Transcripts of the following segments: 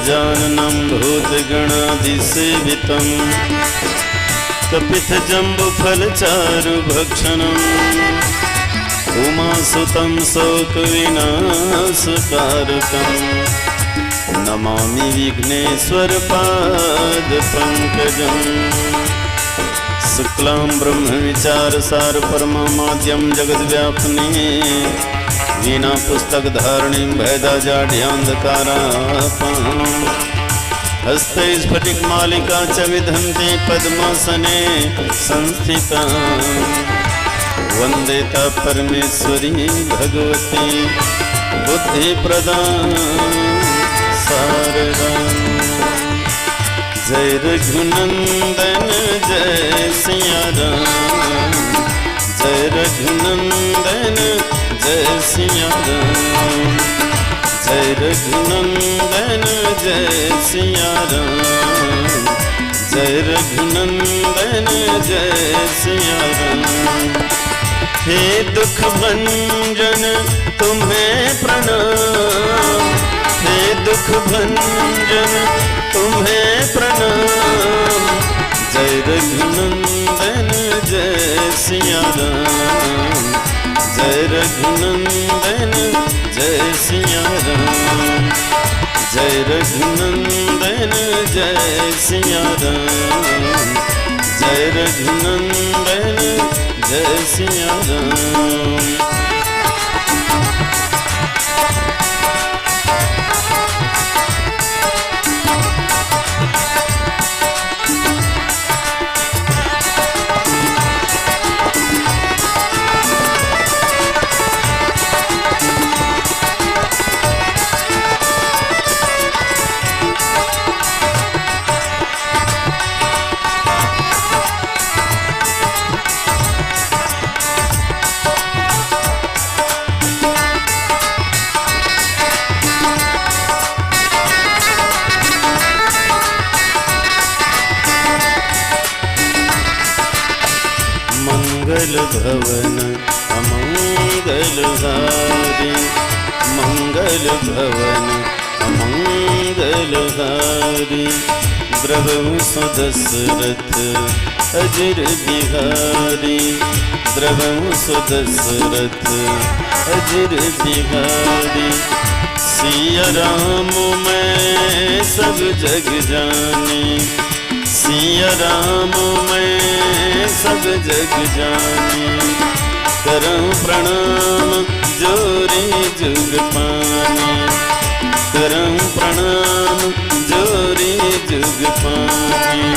गजाननं भूतगणाधिसेवितं कपितजम्बुफलचारुभक्षणम् उमासुतं शोकविनाशकारकम् नमामि विघ्नेश्वरपादपङ्कजम्। शुक्लां ब्रह्मविचारसार परमाद्यं जगद्व्यापिनी वीणा पुस्तकधारिणीं भेदाजाढ्यान्धकारापहां हस्ते स्फटिकमालिका च विधन्ते पद्मासने संस्थिता वन्देता परमेश्वरी भगवती बुद्धिप्रदां शारदां। जय रघुनंदन जय सिया राम, जय रघुनंदन जय सिया राम, जय रघुनंदन जय सिया राम, जय रघुनंदन जय सिया राम। हे दुख भंजन तुम्हें प्रणाम, हे दुख भंजन तुम्हें प्रणाम। जय रघुनंदन जय सिया राम, जय रघुनंदन जय सिया राम, जय रघुनंदन जय सिया राम, जय रघुनंदन जय सिया राम। मंगल भवन अमंगलहारी, मंगल भवन अमंगलहारी। द्रवंसु दशरथ अजर बिहारी, द्रवंसु दशरथ अजर बिहारी। सिया राम मैं सब जग जानी, सिया राम मैं सब जग जानी। करम प्रणाम जोरी जुग पानी, करम प्रणाम जोरी जुग पानी।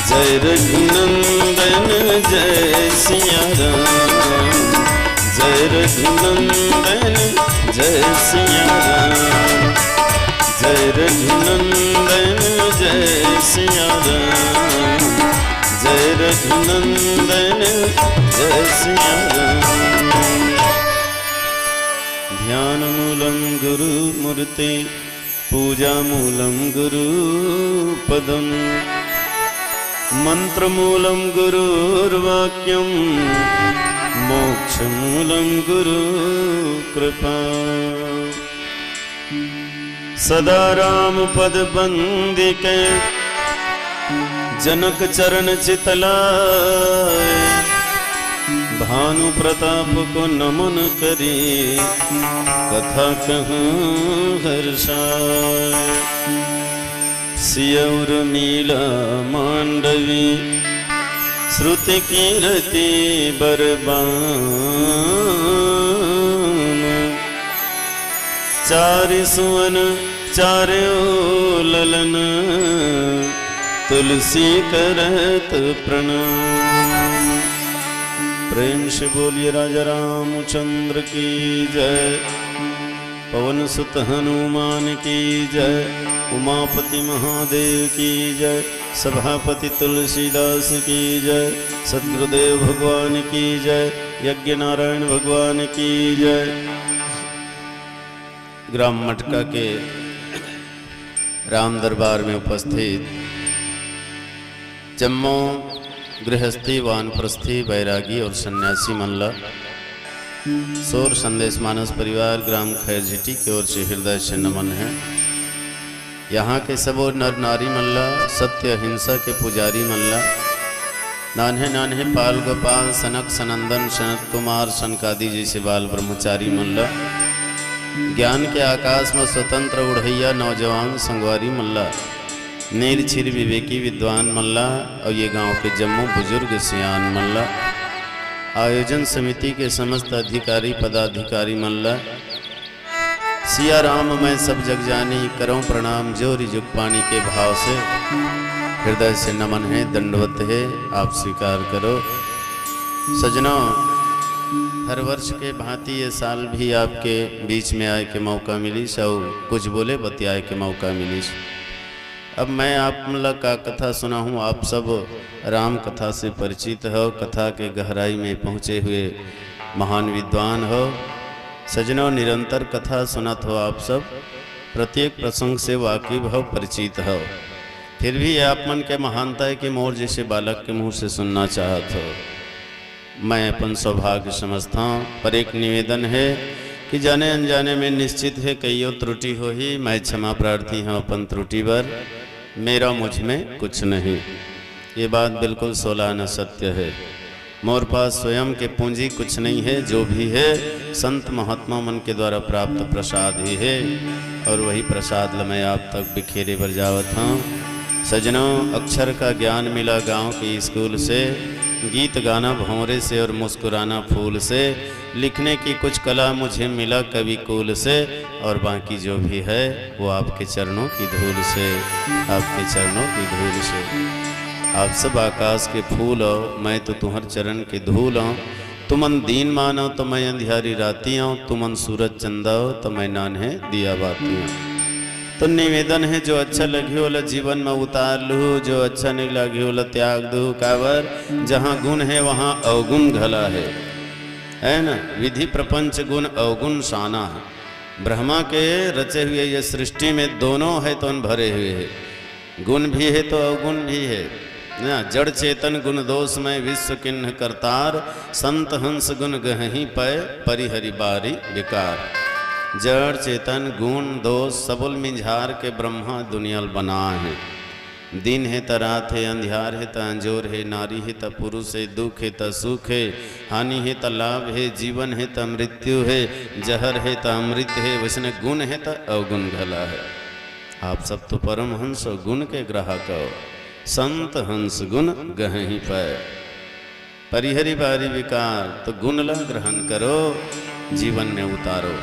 जय रघुनंदन जय सिया राम, जय रघुनंदन जय सिया राम, जय रघुनंदन जय सिया राम, जय रघुनंदन जय सिया राम। ध्यानमूलं गुरुमूर्ते पूजामूलं गुरुपदम्, मंत्रमूलं गुरुर्वाक्यं मोक्षमूलं गुरुकृपा। सदा राम पद बंदिके जनक चरण चितलाए। भानु प्रताप को नमन करी कथा कहूँ हर्षाए। सियौर मीला मांडवी श्रुति कीरति बरबान। चारि सुवन चार्यो ललन तुलसी करत प्रणाम। प्रेम से बोलिए राजा रामचंद्र की जय, पवन सुत हनुमान की जय, उमापति महादेव की जय, सभापति तुलसीदास की जय, सद्गुरुदेव भगवान की जय, यज्ञ नारायण भगवान की जय। ग्राम मटका के राम दरबार में उपस्थित जम्मू गृहस्थी वानप्रस्थी बैरागी और सन्यासी मल्ला सौर संदेश मानस परिवार ग्राम खैरझिटी की ओर से हृदय से नमन है। यहाँ के सबो नर नारी मल्ला सत्य अहिंसा के पुजारी मल्ला नान्हे नान्हे पाल गोपाल सनक सनंदन सनत कुमार सनकादि जैसे बाल ब्रह्मचारी मल्ला ज्ञान के आकाश में स्वतंत्र उड़ैया नौजवान संगवारी मल्ला नीर छिर विवेकी विद्वान मल्ला और ये गांव के जम्मू बुजुर्ग सियान मल्ला आयोजन समिति के समस्त अधिकारी पदाधिकारी मल्ला सिया राम मैं सब जग जानी करो प्रणाम जोरी जुग पानी के भाव से हृदय से नमन है दंडवत है आप स्वीकार करो। सजनों, हर वर्ष के भांति ये साल भी आपके बीच में आए के मौका मिली सौ कुछ बोले बतियाए के मौका मिली। अब मैं आप मतलब का कथा सुना हूँ, आप सब राम कथा से परिचित हो, कथा के गहराई में पहुँचे हुए महान विद्वान हो। सजनों, निरंतर कथा सुनत हो आप सब, प्रत्येक प्रसंग से वाकिफ हो, परिचित हो, फिर भी आप मन के महानता की मोर जैसे बालक के मुँह से सुनना चाहत हो। मैं अपन सौभाग्य समझता हूँ, पर एक निवेदन है कि जाने अनजाने में निश्चित है कईयों त्रुटि हो ही, मैं क्षमा प्रार्थी हूँ अपन त्रुटि पर, मेरा मुझ में कुछ नहीं। ये बात बिल्कुल सोलाना सत्य है। मोर पास स्वयं के पूंजी कुछ नहीं है, जो भी है संत महात्मा मन के द्वारा प्राप्त प्रसाद ही है, और वही प्रसाद मैं आप तक बिखेरे बर जावत हूँ। सजनों, अक्षर का ज्ञान मिला गांव के स्कूल से, गीत गाना भंवरे से और मुस्कुराना फूल से, लिखने की कुछ कला मुझे मिला कवि कुल से, और बाकी जो भी है वो आपके चरणों की धूल से, आपके चरणों की धूल से। आप सब आकाश के फूल हो, मैं तो तुम्हार चरण के धूल हूँ। तुमन दीन मानो तो मैं अंधियारी राती हूँ, तुमन सूरज चंदा हो तो मैं नान्हे दिया बाती हूँ। तो निवेदन है, जो अच्छा लगे वाला जीवन में उतार लूँ, जो अच्छा नहीं लगे वाला त्याग दूँ। कावर जहाँ गुण है वहाँ अवगुण घला है ना। विधि प्रपंच गुण अवगुण शाना है। ब्रह्मा के रचे हुए ये सृष्टि में दोनों है तो भरे हुए है, गुण भी है तो अवगुण भी है ना। जड़ चेतन गुण दोष में विश्व किन्ह करतार, संत हंस गुण गही पय परिहरि बारी विकार। जड़ चेतन गुण दोष सबुल मिंझार के ब्रह्मा दुनिया बना है। दिन है त रात है, अंधियार है त अंजोर है, नारी है त पुरुष है, दुख है त सुख है, हानि है त लाभ है, जीवन है त मृत्यु है, जहर है त अमृत है, वैसने गुण है त अवगुण घला है। आप सब तो परम हंस गुण के ग्राहक हो, संत हंस गुण गही पाए परिहरि बारी विकार। तो गुण ला ग्रहण करो, जीवन में उतारो।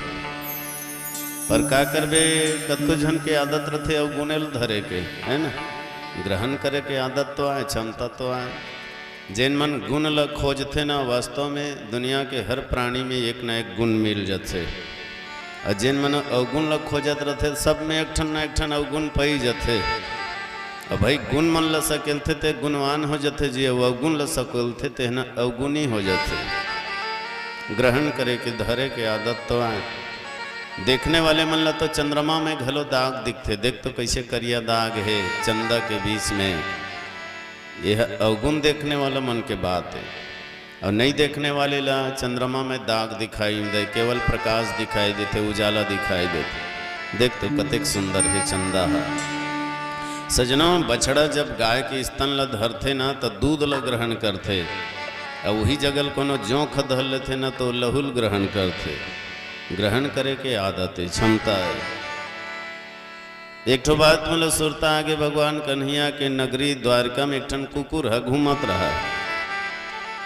पर का करबे, कतको जन के आदत रथे और गुनेल धरे के है ना। ग्रहण करे के आदत तो आए, क्षमता तो आए। जिन मन गुण ल खोजते ना, वास्तव में दुनिया के हर प्राणी में एक न एक गुण मिल जाते, और जिन मन अवगुण ल खोजत रहते सब में एक ठन न एक ठन अवगुण पाई जाते। और भाई गुण मन ल सकेलते ते गुणवान हो जाते, जी अवगुण ल सकेलते ते न अवगुणी हो जाते। ग्रहण करे के धरे के आदत तो आए। देखने वाले मन ला तो चंद्रमा में घलो दाग दिखते, देख तो कैसे करिया दाग है चंदा के बीच में। यह अवगुण देखने वाला मन के बात है। और नहीं देखने वाले ला चंद्रमा में दाग दिखाई दे, केवल प्रकाश दिखाई देते, उजाला दिखाई देते। देख तो कतेक सुंदर है चंदा है। सजनों, बछड़ा जब गाय के स्तन ला धरते ना तो दूध ला ग्रहण करते, और वही जगल कोनो जोंख धर लेते ना तो लहुल ग्रहण करते। ग्रहण करे के आदत है, क्षमता है। एक ठो बात मतलब सुरता आगे भगवान कन्हैया के नगरी द्वारका में एक ठन कुकुर है घूमत रहा।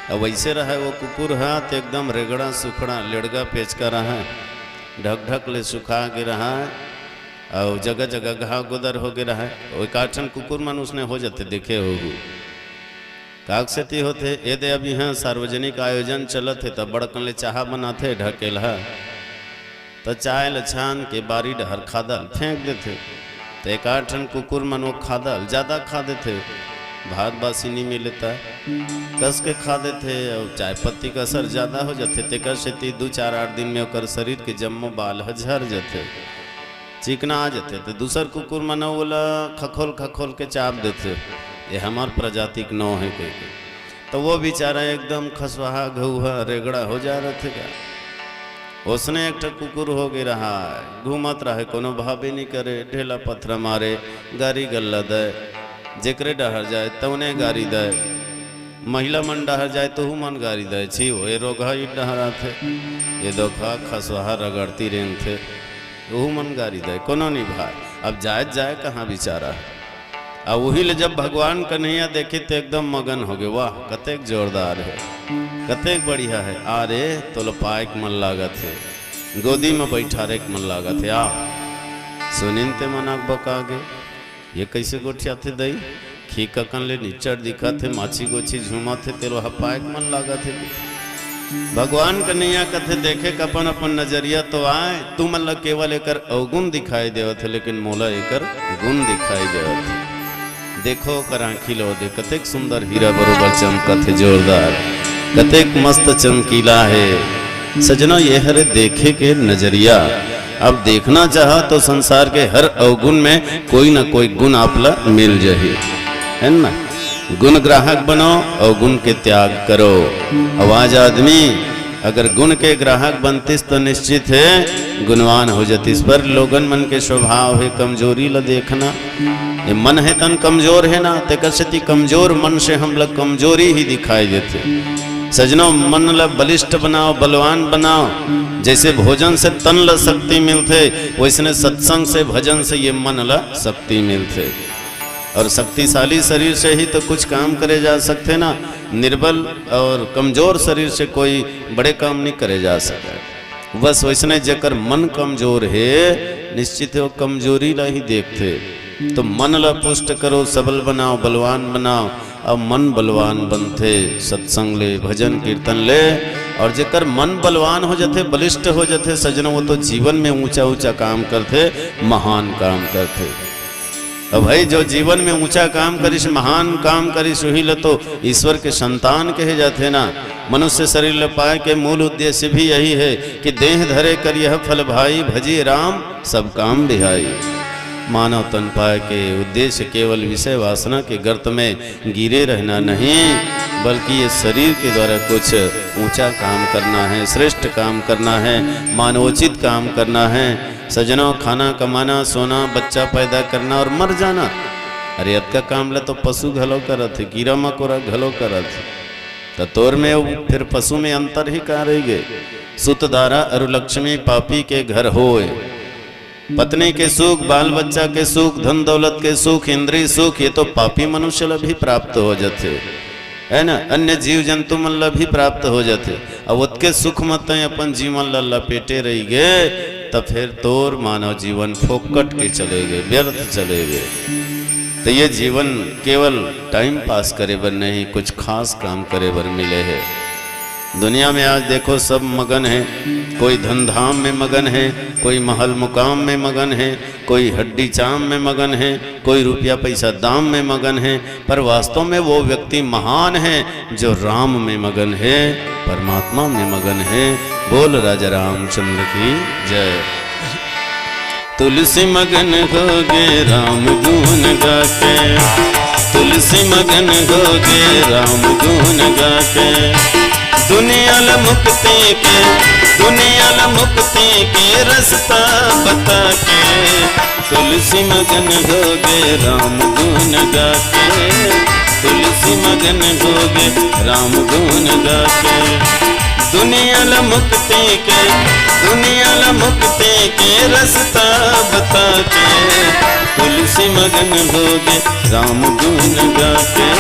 अब वैसे रहा वो कुकुर है तो एकदम रेगड़ा सुखड़ा लेड़गा पेचका रहा, ढक ढक ले सुखा के रहा, और जगह जगह घाव गुदर हो गए रहा। वो काठन कुकुर मन उसने हो जाते देखे होगू काकसती होते। ये दे अभी यहाँ सार्वजनिक आयोजन चलत है, तब बड़कन ले चाह बनाते ढकेला, तो चाय लछान के बारी डहर खादल फेंक देते। तो एक आठन कुकुर मन वो खादल ज़्यादा खा देते, भात बासी नहीं मिलता, कस के खा देते, और चाय पत्ती का असर ज़्यादा हो जाते। तेकर से 2-4-8 दिन में ओकर शरीर के जम्मो बाल झर जाते, चिकना आ जाते। तो दूसर कुकुर मन बोला खखोल खखोल के चाप देते, ये हमार प्रजाति के नौ है के। तो वो बेचारा एकदम खसवाहा घुहा रेगड़ा हो जा रहा थे। उसने एक कुकुर हो गया रहा है, घूमत रहे, कोनो भाभी नहीं करे, ढेला पत्थर मारे, गारी गल्ला दे, जेकरे डहर जाए तवने गारी दे, महिला मन डहर जाए तो मन गारी दे, छी वो रोगा ही डहरा थे, ये दोखा खसवाहा रगड़ती रेंग थे, वो मन गारी दे, कोनो नहीं भाई, अब जाए कहाँ बेचारा। अब वही ले जब भगवान कन्हैया देखे तो एकदम मगन हो गए, वाह कतेक जोरदार है, कतेक बढ़िया है, अरे तो पाए के मन लागत है, गोदी में बैठा रे मन लागत है, आ सुनिन ते मनाक बका गे, ये कैसे गोठिया थे दई, खी ककन ले निचर दिखा थे, माछी गोछी झूमा थे, तेरो पाए के मन लागत है। भगवान कन्हैया कथे देखे कपन अपन नजरिया तो आए, तू मन केवल एकर अवगुण दिखाई देवत है, लेकिन मोला एकर गुण दिखाई देवत है। देखो कर आँखी लो दे, कतेक सुंदर हीरा बरोबर चमकत है, जोरदार, कतेक मस्त चमकीला है। सजनो ये हरे देखे के नजरिया, अब देखना चाहा तो संसार के हर अवगुण में कोई ना कोई गुण आपला मिल जाए, है ना। गुण ग्राहक बनो और गुण के त्याग करो। आवाज आदमी अगर गुण के ग्राहक बनतीस तो निश्चित है गुणवान हो जातीस। पर लोगन मन के स्वभाव है कमजोरी ला देखना, ये मन है तन कमजोर है ना, ते कसती कमजोर मन से हम लोग कमजोरी ही दिखाई देते। सजनों मन ला बलिष्ठ बनाओ, बलवान बनाओ। जैसे भोजन से तन ला शक्ति मिलते, वैसने सत्संग से भजन से ये मन ला शक्ति मिलते। और शक्तिशाली शरीर से ही तो कुछ काम करे जा सकते ना, निर्बल और कमजोर शरीर से कोई बड़े काम नहीं करे जा सकते। बस वैसने जेकर मन कमजोर है, निश्चित है वो कमजोरी ला ही देखते। तो मन ला पुष्ट करो, सबल बनाओ, बलवान बनाओ। अब मन बलवान बनते, सत्संग ले, भजन कीर्तन ले, और जेकर मन बलवान हो जाते, बलिष्ठ हो जाते सजनों, वो तो जीवन में ऊंचा ऊंचा काम करते, महान काम करते। अब भाई जो जीवन में ऊंचा काम करिस, महान काम करिस, वही ल तो ईश्वर के संतान कहे जाते ना। मनुष्य शरीर ल पाए के मूल उद्देश्य भी यही है कि देह धरे कर यह फल भाई, भजिए राम सब काम बिहाई। मानव तन पाए के उद्देश्य केवल विषय वासना के गर्त में गिरे रहना नहीं, बल्कि ये शरीर के द्वारा कुछ ऊंचा काम करना है, श्रेष्ठ काम करना है, मानवोचित काम करना है। सजनों, खाना कमाना, सोना, बच्चा पैदा करना और मर जाना, अरे अत का काम ला तो पशु घलो करत है, कीड़ा मकोड़ा घलो करत है। तो तोर में फिर पशु में अंतर ही कहाँ रह गए। सुत दारा अरु लक्ष्मी पापी के घर होए, पत्नी के सुख, बाल बच्चा के सुख, धन दौलत के सुख, इंद्रिय सुख, ये तो पापी मनुष्य ला भी प्राप्त हो जाते, है ना। अन्य जीव जंतु मन ला भी प्राप्त हो जाते। अब उसके सुख मत अपन जीवन ला लपेटे रही गए, तब फिर तोर मानव जीवन फोकट के चले गए, व्यर्थ चले गए। तो ये जीवन केवल टाइम पास करे बर नहीं, कुछ खास काम करे बर मिले है। दुनिया में आज देखो सब मगन है, कोई धनधाम में मगन है, कोई महल मुकाम में मगन है, कोई हड्डी चाम में मगन है, कोई रुपया पैसा दाम में मगन है। पर वास्तव में वो व्यक्ति महान है जो राम में मगन है, परमात्मा में मगन है। बोल राजा रामचंद्र की जय। तुलसी मगन हो गे राम गुण गाके, तुलसी मगन हो गे राम गुण गाके। दुनिया ला मुक्ति के, दुनिया ला मुक्ति के रास्ता बता के, तुलसी मगन हो गे राम गुण गाके, तुलसी मगन हो गे राम गुण गाके। दुनिया ला मुक्ति के, दुनिया ला मुक्ति के रास्ता बता के, तुलसी मगन हो गे राम गुण गाके,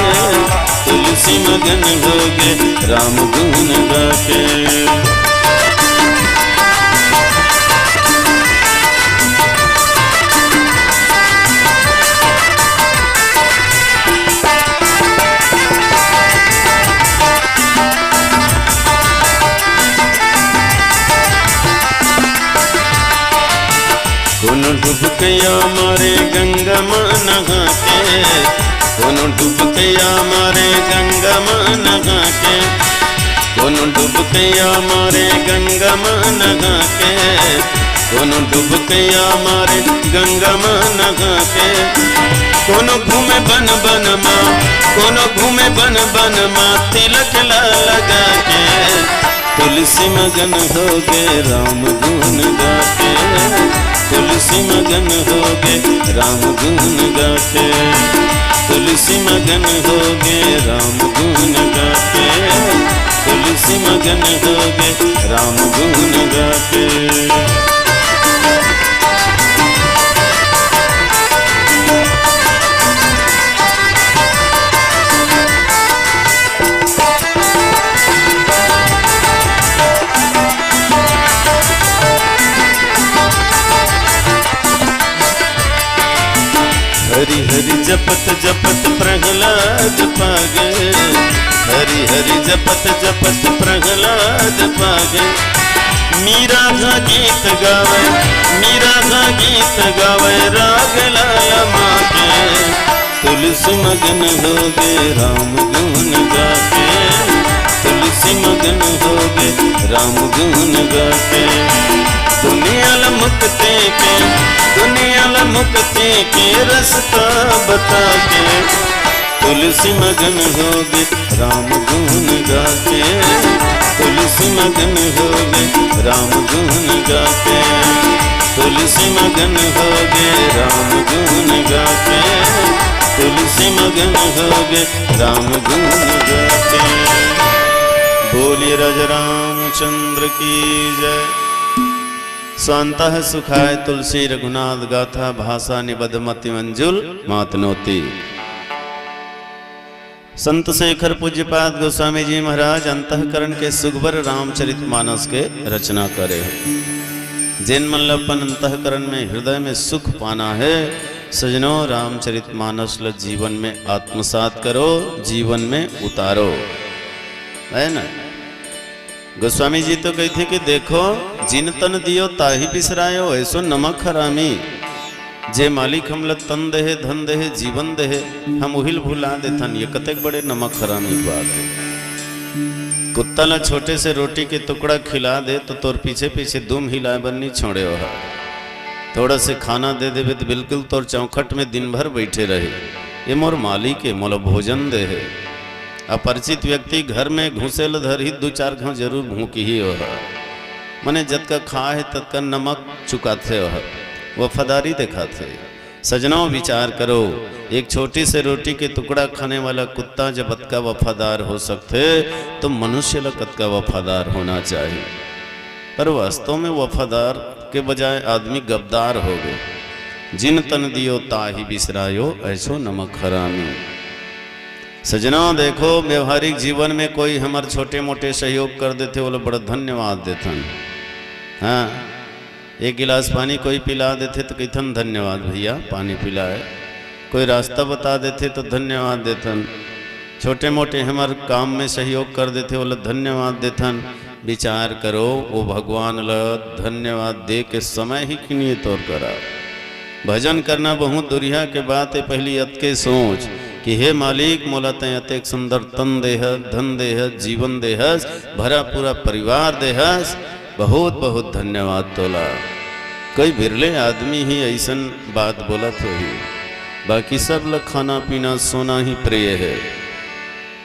तुलसी मगन हो गे राम गुण गाके। कोनो डुबकैया मारे गंगा माँ नहा के, कोनो डुबकैया मारे गंगा माँ नहा के, कोनो डुबकैया मारे गंगा माँ नहा के, कोनो डुबकैया मारे गंगा माँ नहा के। कोनो घूमे बन बन माँ, कोनो घूमे बन बन माँ, तिलक ला लगा के, तुलसी मगन हो गए राम गुण गाके, तुलसी मगन हो गए राम गुण गाके, तुलसी मगन हो गए राम गुण गाके, तुलसी मगन हो गए राम गुण गाके। हरि हरि जपत जपत प्रहलाद पागे, हरि हरि जपत जपत प्रहलाद पागे। मीरा का गीत गावे, मीरा का गीत गावे राग लाल माके, तुलसी मगन हो गए राम गुण गाके, तुलसी मगन हो गए राम गुण गाके। दुनिया मुक्ति के, दुनिया मुक्ति के रास्ता बता के, तुलसी मगन हो गए राम गुण गाके, तुलसी मगन हो गए राम गुण गाके, तुलसी मगन हो गए राम गुण गाके, तुलसी मगन हो गए राम गुण गाके। बोलिए राजा रामचंद्र की जय। स्वांतः सुखाय तुलसी रघुनाथ गाथा, भाषा निबद्ध मति मंजुल मातनोती। संत शेखर पूज्यपाद गोस्वामी जी महाराज अंतःकरण के सुगवर रामचरितमानस के रचना करे हैं। जिन मल्लपन अंतःकरण में हृदय में सुख पाना है, सजनों रामचरितमानस ल जीवन में आत्मसात करो, जीवन में उतारो, है ना। गोस्वामी जी तो कहते कि देखो जिन तन दियो ताही बिसरायो, ऐसो नमक हरामी। जे मालिक हमला तन देहे धन देहे जीवन देहे, हम उहिल भुला देथन, ये कतेक बड़े नमक हरामी की बात है। कुत्ता ला छोटे से रोटी के टुकड़ा खिला दे तो तोर पीछे पीछे दुम हिलाए बन्नी छोड़े हो। थोड़ा से खाना दे देवे तो बिल्कुल तोर चौखट में दिन भर बैठे रहे, ये मोर मालिक है, मोला भोजन दे है। अपरिचित व्यक्ति घर में घुसेल धर ही दो चार घाव जरूर भूखी ही हो, मने जतका खा है तत्का नमक चुकाते हो, वफादारी दिखाते। सजनों विचार करो, एक छोटी से रोटी के टुकड़ा खाने वाला कुत्ता जब अतका वफादार हो सकते तो मनुष्य ला कतका वफादार होना चाहिए। पर वास्तव में वफादार के बजाय आदमी गद्दार हो गए। जिन तन दियो ताही बिसरायो, ऐसो नमक हरामी। सजनों देखो व्यवहारिक जीवन में कोई हमारे छोटे मोटे सहयोग कर देते, वो लोग बड़ा धन्यवाद देथन। हाँ, एक गिलास पानी कोई पिला देते तो कहथन धन्यवाद भैया पानी पिलाए। कोई रास्ता बता देते तो धन्यवाद देथन। छोटे मोटे हमारे काम में सहयोग कर देते, वो लोग धन्यवाद देथन। विचार करो, वो भगवान ला धन्यवाद दे के समय ही किनिए तौर करा। भजन करना बहुत दुरिया के बात है। पहली अत के सोच कि हे मालिक मोला तय अतेक सुंदर तन देह, धन देह, जीवन देहस, भरा पूरा परिवार देहस, बहुत बहुत धन्यवाद तोला। कोई बिरले आदमी ही ऐसन बात बोला तो ही, बाकी सब लोग खाना पीना सोना ही प्रिय है।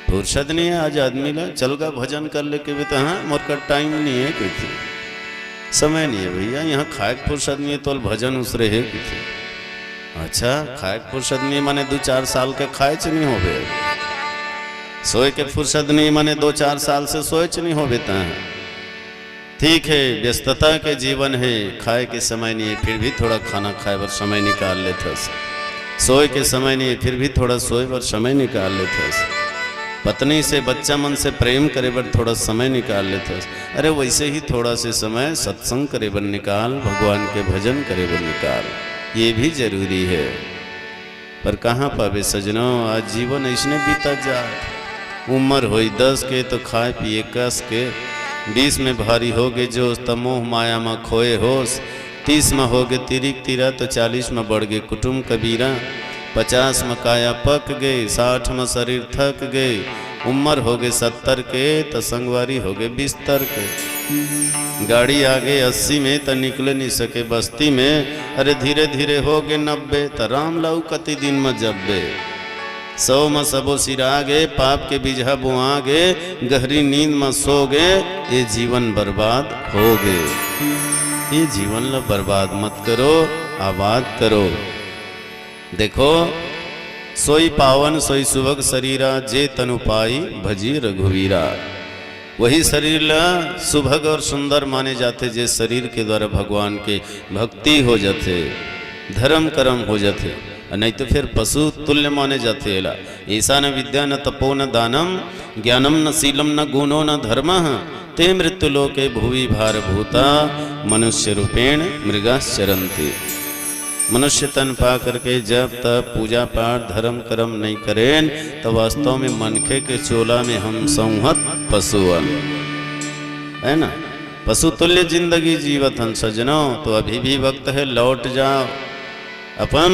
फुर्सत नहीं है आज आदमी ला, चल का भजन कर ले के भी तो हाँ मोर का टाइम नहीं है, किसी समय नहीं है भैया, यहाँ खाए फुर्सत नहीं है तो भजन उसरे है किसी। अच्छा खाए फुर्सत नहीं माने 2-4 साल के खाए च नहीं होवे, सोए के फुर्सत नहीं माने 2-4 साल से सोए च नहीं होवे। ठीक है व्यस्तता के जीवन है, खाए के समय नहीं है फिर भी थोड़ा खाना खाए पर समय निकाल लेते, सोए के समय नहीं है फिर भी थोड़ा सोए पर समय निकाल लेते, पत्नी से बच्चा मन से प्रेम करे पर थोड़ा समय निकाल लेते। अरे वैसे ही थोड़ा से समय सत्संग करे बर निकाल, भगवान के भजन करे बर निकाल, ये भी जरूरी है। पर कहाँ पावे सजनों, आज जीवन ऐसने बीता जाए। उम्र होई 10 के तो खाए पिए कस के, 20 में भारी हो गए जो तमोह माया में खोए होश, 30 में हो गए तिरिक तिरा तो 40 में बढ़ गए कुटुम्ब कबीरा, 50 में काया पक गए, 60 में शरीर थक गए, उम्र हो गए 70 के तो संगवारी हो गए बिस्तर के। गाड़ी आगे 80 में तो निकले नहीं सके बस्ती में, अरे धीरे धीरे हो गए 90 तो राम लाऊ कति दिन में जब्बे। सौ म सबो सिरागे, पाप के बीजा बुआगे, गहरी नींद में सोगे, ये जीवन बर्बाद होगे। ये जीवन ला बर्बाद मत करो, आबाद करो। देखो, सोई पावन सोई सुभग शरीरा, जे तनु पाई भजी रघुवीरा। वही शरीर ला सुभग और सुंदर माने जाते, जे शरीर के द्वारा भगवान के भक्ति हो जाते, धर्म कर्म हो जाते, नहीं तो फिर पशु तुल्य माने जाते। एला ऐसा न विद्या न तपो न दानम, ज्ञानम न शीलम न गुणो न धर्म, ते मृत्यु लोके भुवि भार भूता, मनुष्य रूपेण मृगाश्चरन्ति। मनुष्य तन पा करके जब तक पूजा पाठ धर्म कर्म नहीं करें, तो वास्तव में मनखे के चोला में हम संहत पशुअन, है ना, पशु तुल्य जिंदगी जीवत हन सजनों। तो अभी भी वक्त है, लौट जाओ, अपन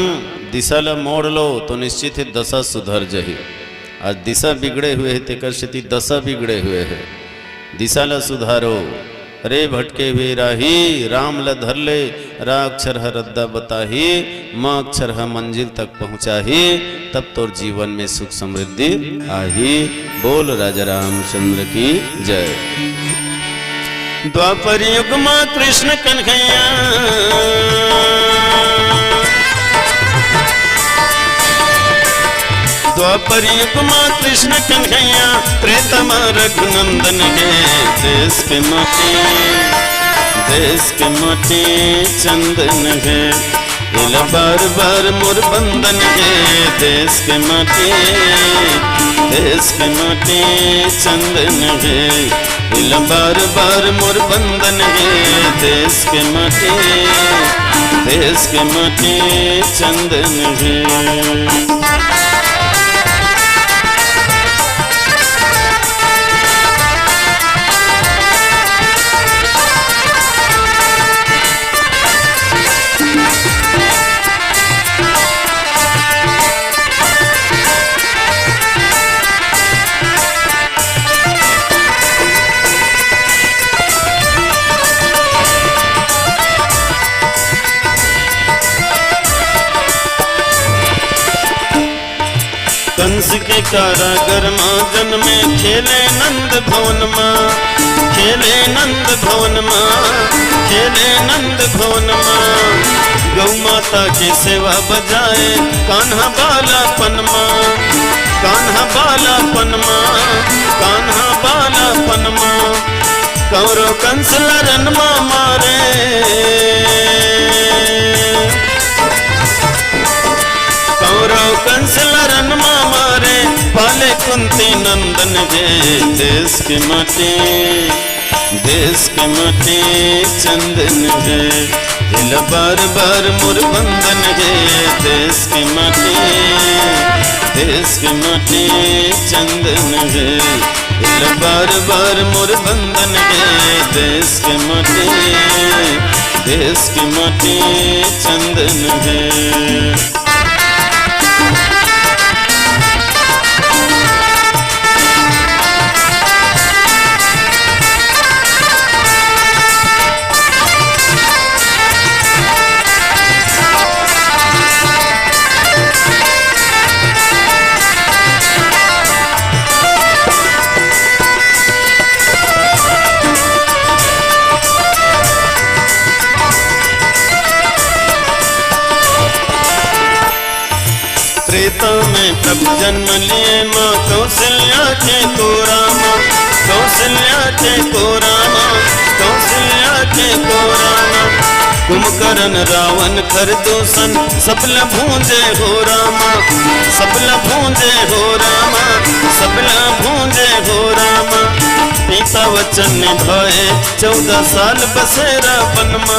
दिशा ला मोड़ लो, तो निश्चित ही दशा सुधर जही। आज दिशा बिगड़े हुए है, तेकर स्थिति दशा बिगड़े हुए है। दिशा ला सुधारो। रे भटके हुए राही, राम ल धर ले, रा अक्षर है रद्दा बताही, माँ अक्षर है मंजिल तक पहुँचाही, तब तो जीवन में सुख समृद्धि आही। बोल राजा रामचंद्र की जय। द्वापर युग माँ कृष्ण कन्हैया, द्वापर युग माँ कृष्ण कन्हैया, त्रेता माँ रघुनंदन है। देश के माटी चंदन है, इला बार बार मोर बंदन है। देश के माटी चंदन है, इला बार बार मोर बंदन है। देश के माटी चंदन है। कंस के कारागर माँ जन्मे, खेले नंद भवन माँ, खेले नंद भवन माँ। गौ माता की सेवा बजाए, कान्हा बालापन माँ। कौरव कंस लरन माँ मारे, कौरव कंस लरन माँ मारे, पाले कुंती नंदन है। देश के माटी चंदन है, हिला बार बार मोर बंदन है। देश के माटी चंदन है, हिला बार बार मोर बंदन है। देश के माटी चंदन है। त्रेता में प्रभु जन्म लिए, माँ कौशल्या के को रामा, कुंभकर्ण रावण कर दूषण, सबला भूंजे हो रामा, पिता वचन निभाए, 14 साल बसेरा बनमा।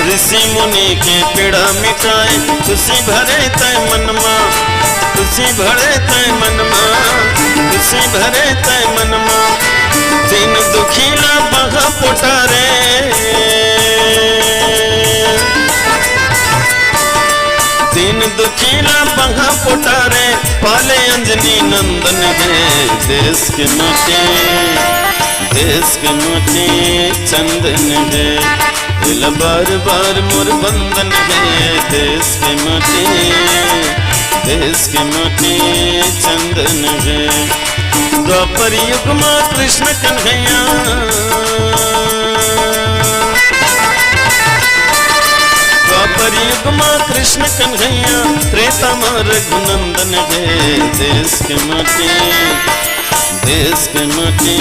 ऋषि मुनि के पीड़ा मिटाए, खुशी भरे तय मनमा। दिन दुखीला बहा पोटारे, दिन दुखीला बहा पोटारे, पाले अंजनी नंदन है। देश के माटी चंदन है, दिल बार बार मोर बंधन है देश के माटी, देश के माटी चंदन है। द्वापर युग में कृष्ण कन्हैया, द्वापर युग में कृष्ण कन्हैया, त्रेता में रघुनंदन है देश के माटी, देश के माटी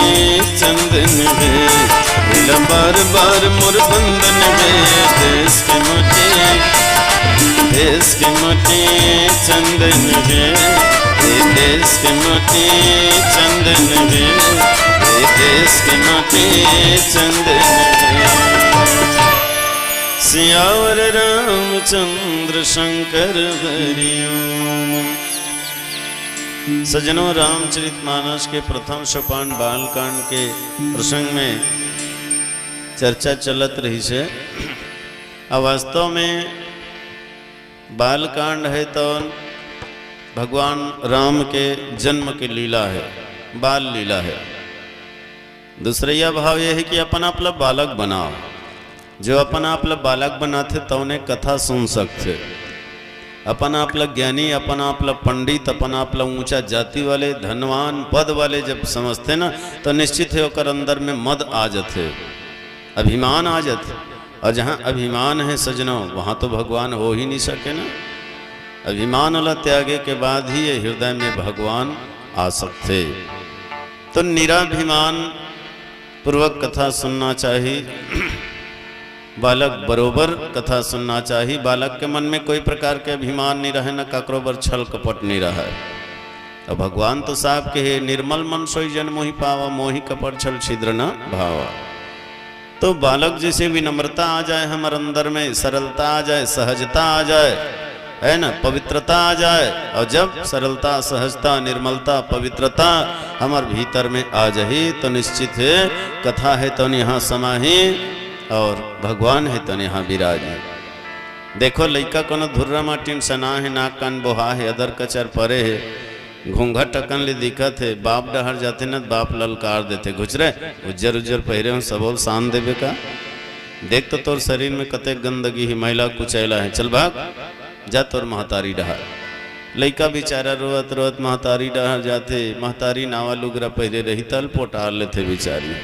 चंदन है। दिल बार बार मोर बंधन है देश के माटी, देश के माटी चंदन है, देश के माटी चंदन है, देश के माटी चंदन है। सियावर रामचंद्र शंकर हरि ओम। सज्जनों, रामचरितमानस के प्रथम सोपान बालकांड के प्रसंग में चर्चा चलत रही से। अब वास्तव में बालकांड है तो भगवान राम के जन्म की लीला है, बाल लीला है। दूसरा भाव यह है कि अपना आपला बालक बनाओ, जो अपना आपला बालक बनाते तो उन्हें कथा सुन सकते। अपना आपला ज्ञानी, अपना आपला पंडित, अपना आपला ऊंचा जाति वाले, धनवान पद वाले जब समझते ना तो निश्चित है ओकर अंदर में मद आ जाते, अभिमान आ जाते। और जहाँ अभिमान है सजनों, वहाँ तो भगवान हो ही नहीं सके ना। अभिमान वाला त्यागे के बाद ही ये हृदय में भगवान आ सकते। तो निराभिमान पूर्वक कथा सुनना चाहिए। बालक बरोबर कथा सुनना चाहिए। बालक के मन में कोई प्रकार के अभिमान नहीं रहे, न ककरो बर छल कपट नहीं रहे। तो भगवान तो साहब के है, निर्मल मन सोई जन मोहि पावा, मोहि कपट छल छिद्र न भावा। तो बालक जैसे विनम्रता आ जाए हमारे अंदर में, सरलता आ जाए, सहजता आ जाए, है ना, पवित्रता आ जाए। और जब सरलता, सहजता, निर्मलता, पवित्रता हमारे भीतर में आ जाए तो निश्चित है कथा है तो यहाँ समाही और भगवान है तो यहाँ विराज है। देखो लइका कोनो धुर्रा माटीन सना है, नाक कान बोहा है, अदर कचर परे है, घूंघट टकन ले दिखत है। बाप डहर जाते न बाप ललकार देते, गुजरे उज्जर उज्जर पहरे हूँ सबोल शान देवे का। देख तो तोर शरीर में कते गंदगी ही, मैला कुचैला है, चल भाग जा तोर महतारी डहर। लइका बेचारा रोत रोत महतारी डहर जाते, महतारी नावा लुगरा पहरे रही तल पोटार लेते बेचारी।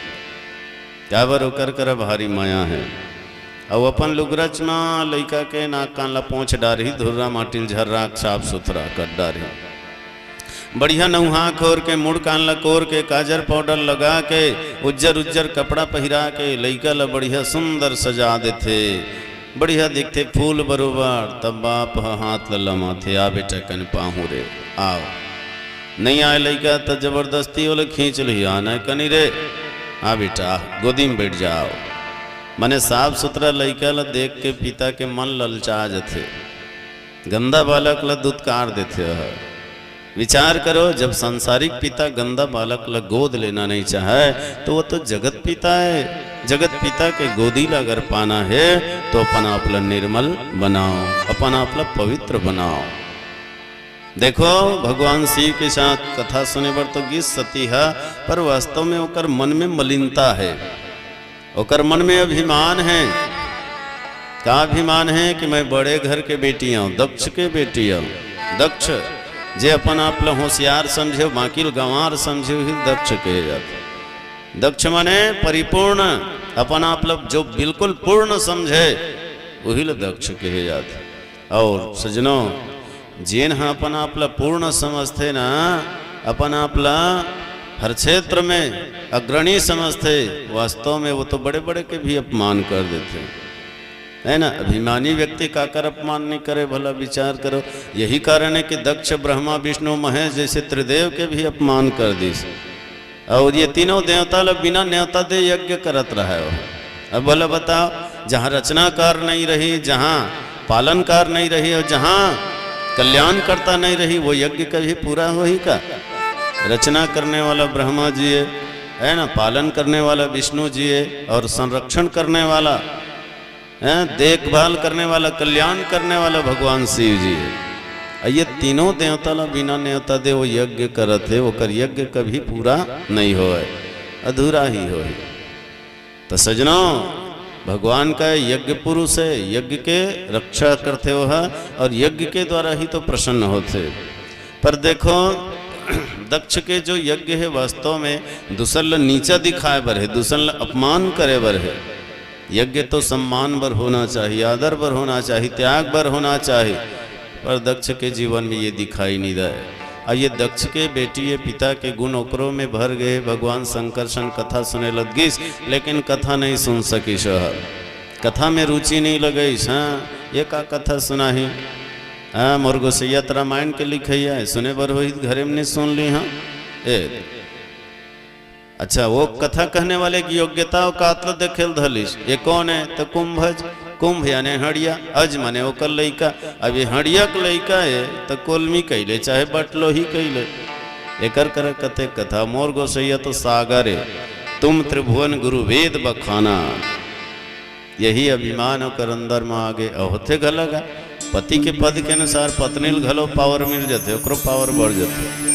त्यावर होकर कर भारी माया है। और अपन लुगरच में लइका के नाक कान ला पहुँच डारी, धुर्रा माटिन झर्रा साफ सुथरा कर डारी, बढ़िया नौहा खोर के, मुड़ कान ला कोर के, काजर पाउडर लगा के, उज्जर उज्जर कपड़ा पहिरा के लइका ला बढ़िया सुंदर सजा देते, बढ़िया दिखते फूल बरोबर। तब बाप हाथ लमाथे, आ बेटा कन पाहू रे आओ। नहीं आए लइका तो जबरदस्ती वाले खींच ली, आना कनी रे, हाँ बेटा गोदी में बैठ जाओ। मने साफ सुथरा लइका ला देख के पिता के मन ललचा जाते, गंदा बालक ला दुत्कार देते है। विचार करो, जब सांसारिक पिता गंदा बालक ला गोद लेना नहीं चाहे तो वो तो जगत पिता है। जगत पिता के गोदी ला अगर पाना है तो अपना अपना निर्मल बनाओ, अपना अपना पवित्र बनाओ। देखो भगवान शिव के साथ कथा सुने पर तो गीत सती है, पर वास्तव में ओकर मन में मलिनता है, ओकर मन में अभिमान है। क्या अभिमान है कि मैं बड़े घर के बेटी हूँ, दक्ष के बेटी हूँ। दक्ष जे अपन आप ला होशियार समझे, बाकी गंवार समझे ही दक्ष कहे जाते। दक्ष माने परिपूर्ण, अपन आप ला जो बिल्कुल पूर्ण समझे वही ला दक्ष कहे जाते। और सजनों, जिन हाँ अपन आप ला पूर्ण समझते ना, अपन आप ला हर क्षेत्र में अग्रणी समझते, वास्तव में वो तो बड़े बड़े के भी अपमान कर देते है ना। अभिमानी व्यक्ति का कर अपमान नहीं करे, भला विचार करो। यही कारण है कि दक्ष, ब्रह्मा, विष्णु, महेश जैसे त्रिदेव के भी अपमान कर दी। और ये तीनों देवता लोग बिना न्योता दे यज्ञ करत रहा है। अब भला बताओ, जहाँ रचनाकार नहीं रही, जहाँ पालनकार नहीं रही और जहाँ कल्याण करता नहीं रही, वो यज्ञ कभी पूरा हो ही का। रचना करने वाला ब्रह्मा जी है ना, पालन करने वाला विष्णु जी है, और संरक्षण करने वाला है, देखभाल करने वाला, कल्याण करने वाला भगवान शिव जी है। ये तीनों देवता ला बिना न्योता दे वो यज्ञ करत है, वो कर यज्ञ कभी पूरा नहीं हो, अधूरा ही हो। तो सजनों, भगवान का यज्ञ पुरुष है, यज्ञ के रक्षा करते हो है और यज्ञ के द्वारा ही तो प्रसन्न होते। पर देखो दक्ष के जो यज्ञ है वास्तव में दूसर नीचा दिखाए बर है, दूसर अपमान करे बर है। यज्ञ तो सम्मान बर होना चाहिए, आदर बर होना चाहिए, त्याग बर होना चाहिए, पर दक्ष के जीवन में ये दिखाई नहीं दे। और ये दक्ष के बेटी ये पिता के गुण ओकरों में भर गए। भगवान शंकर सन कथा सुने लगिस, लेकिन कथा नहीं सुन सकीस, कथा में रुचि नहीं लगईस। हाँ, ये का कथा सुना ही, हाँ मोर गोसैया तो रामायण के लिखैया है, सुने बर हो घरे में नहीं सुन ली। हाँ अच्छा, वो कथा कहने वाले की योग्यता कातल देखेल धलिस। ये कौन है? तो कुंभज, कुंभ यानी हड़िया, अज माने ओकर लइका। अब ये हड़िया के लइका है तो कोलमी कैले चाहे बटलो ही कैले, एकर कर कथे कथा। मोर गोसैया तो सागर है, तुम त्रिभुवन गुरु वेद बखाना। यही अभिमान होकर अंदर में आगे होते घलगा। पति के पद के अनुसार पत्नी घलो पावर मिल जाते, ओकरो पावर बढ़ जाते।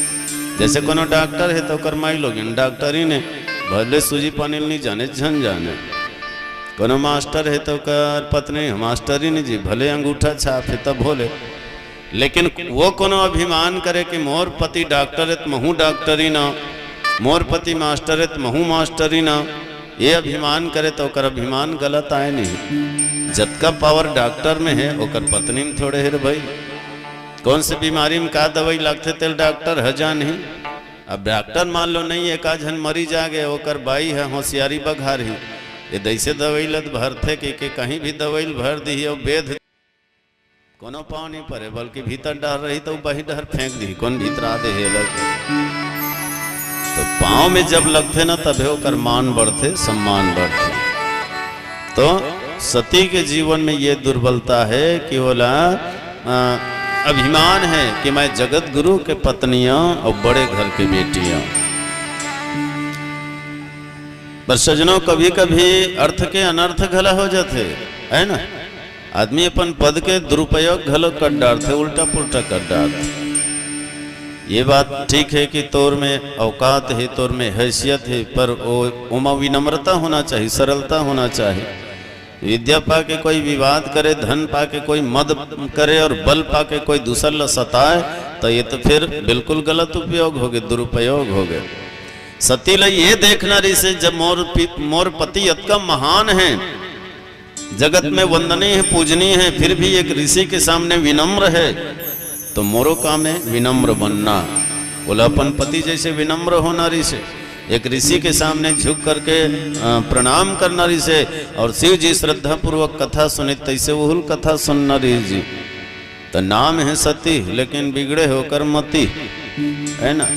जैसे कोनो डॉक्टर है तो ओकर माई लोग डॉक्टर ही ने भले सूजी पानी नहीं जाने झन जाने। कोनो मास्टर है तो ओकर पत्नी मास्टर ही नहीं जी, भले अंगूठा छाप है तब भोले। लेकिन वो कोनो अभिमान करे कि मोर पति डॉक्टर है तो महू डॉक्टर ही ना, मोर पति मास्टर है तो महू मास्टर ही ना, ये अभिमान करे तो ओकर अभिमान गलत आए नहीं। जतका पावर डॉक्टर में है ओकर पत्नी में थोड़े है रे भाई। कौन सी बीमारी में का दवाई लगते तेल डॉक्टर हजा नहीं। अब डॉक्टर मान लो नहीं, एक आधन मरी जागे ओकर बाई है होशियारी बघार ही, ये दैसे दवाई लत भरते कि कहीं भी दवाई भर दी और वेद कोनो पाँव नहीं पड़े, बल्कि भीतर डर रही तो बही डर फेंक दी, कौन भीतर आ दे लग। तो पाँव में जब लगते ना तब ओकर मान बढ़ते, सम्मान बढ़ते। तो सती के जीवन में ये दुर्बलता है कि बोला अभिमान है कि मैं जगत गुरु के पत्नियां और बड़े घर की बेटियां। पर सजनों कभी कभी अर्थ के अनर्थ घला हो जाते है ना। आदमी अपन पद के दुरुपयोग घलो कर डालते, उल्टा पुल्टा कर डालते। ये बात ठीक है कि तोर में औकात है, तोर में हैसियत है, पर उमा विनम्रता होना चाहिए, सरलता होना चाहिए। विद्या पाके कोई विवाद करे, धन पाके कोई मद करे और बल पाके कोई दूसरा सताए, तो ये तो फिर बिल्कुल गलत उपयोग हो गए, दुरुपयोग हो गए। सती ला ये देखना रही से जब मोर पति अतका महान है, जगत में वंदनीय है, पूजनीय है, फिर भी एक ऋषि के सामने विनम्र है, तो मोरो काम है विनम्र बनना। बोला अपन पति जैसे विनम्र होना ऋषि, एक ऋषि के सामने झुक करके प्रणाम करना ऋषि। और शिव जी श्रद्धा पूर्वक कथा सुने तैसे वहुल कथा सुनना ऋषि जी। तो नाम है सती लेकिन बिगड़े होकर मती, है ना।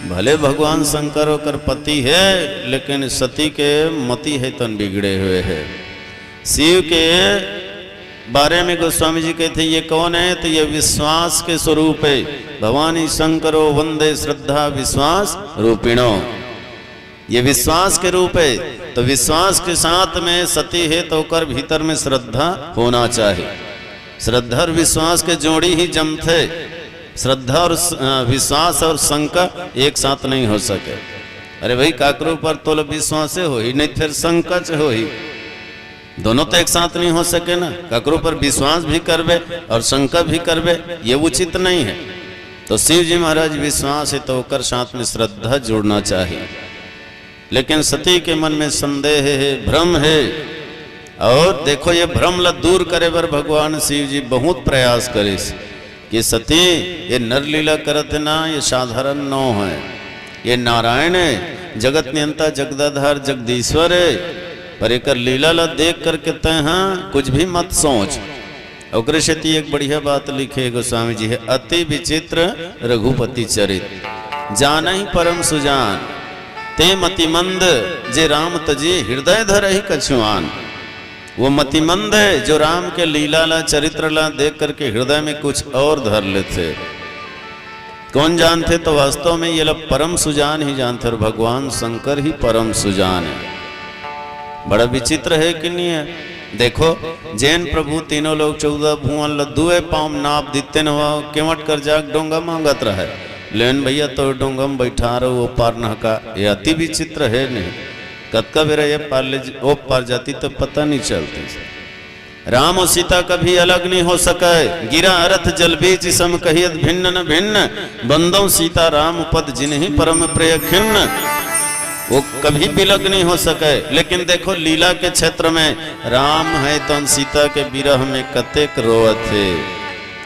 भले भगवान शंकर होकर पति है लेकिन सती के मती है तन बिगड़े हुए है। शिव के बारे में गोस्वामी जी कहते ये कौन है? तो ये विश्वास के स्वरूप है। भवानी शंकरो वंदे श्रद्धा विश्वास रूपिणो, ये विश्वास के रूप है। तो विश्वास के साथ में सती है तो कर भीतर में श्रद्धा होना चाहिए। श्रद्धा और विश्वास के जोड़ी ही जमते। श्रद्धा और विश्वास और शंका एक साथ नहीं हो सके। अरे भाई काकरों पर तो विश्वास हो ही नहीं, फिर शंका हो ही, दोनों तो एक साथ नहीं हो सके ना। काकरों पर विश्वास भी करबे और शंका भी करबे, ये उचित नहीं है। तो शिव जी महाराज विश्वास है तो होकर साथ में श्रद्धा जोड़ना चाहिए। लेकिन सती के मन में संदेह है, भ्रम है। और देखो ये भ्रम ला दूर करे बर भगवान शिव जी बहुत प्रयास करे कि सती ये नरलीला करत ना, ये साधारण नौ है, ये नारायण है, जगत नियंता जगदाधार जगदीश्वर है। पर एक लीला ला देख करके तय हाँ कुछ भी मत सोच। और एक बढ़िया बात लिखे गोस्वामी जी है, अति विचित्र रघुपति चरित जाना ही परम सुजान, ते मतिमंद जे राम तजी हृदय धर ही कछुआन। वो मतिमंद है जो राम के लीला ला चरित्र ला देख करके हृदय में कुछ और धर लेते। कौन जानते? तो वास्तव में ये लोग परम सुजान ही जानते और भगवान शंकर ही परम सुजान है। बड़ा विचित्र है कि नहीं है? देखो जैन प्रभु तीनों लोग 14 भुवन लद्दुए पाम नाप दिते न केवट कर जाग डोंगा मांगत रहा है। लेन भैया तो डोंगा में बैठा रहो वो पार न का, ये अति विचित्र है नहीं। कद का बेरा ये ओ पार जाती तो पता नहीं चलती। राम और सीता कभी अलग नहीं हो सके, गिरा अरथ जल बीच सम कहियत भिन्न न भिन्न, बंदो सीता राम पद जिन्हीं परम प्रिय खिन्न। वो कभी विलग नहीं हो सके। लेकिन देखो लीला के क्षेत्र में राम है तो सीता के विरह में कतेक रोअत है।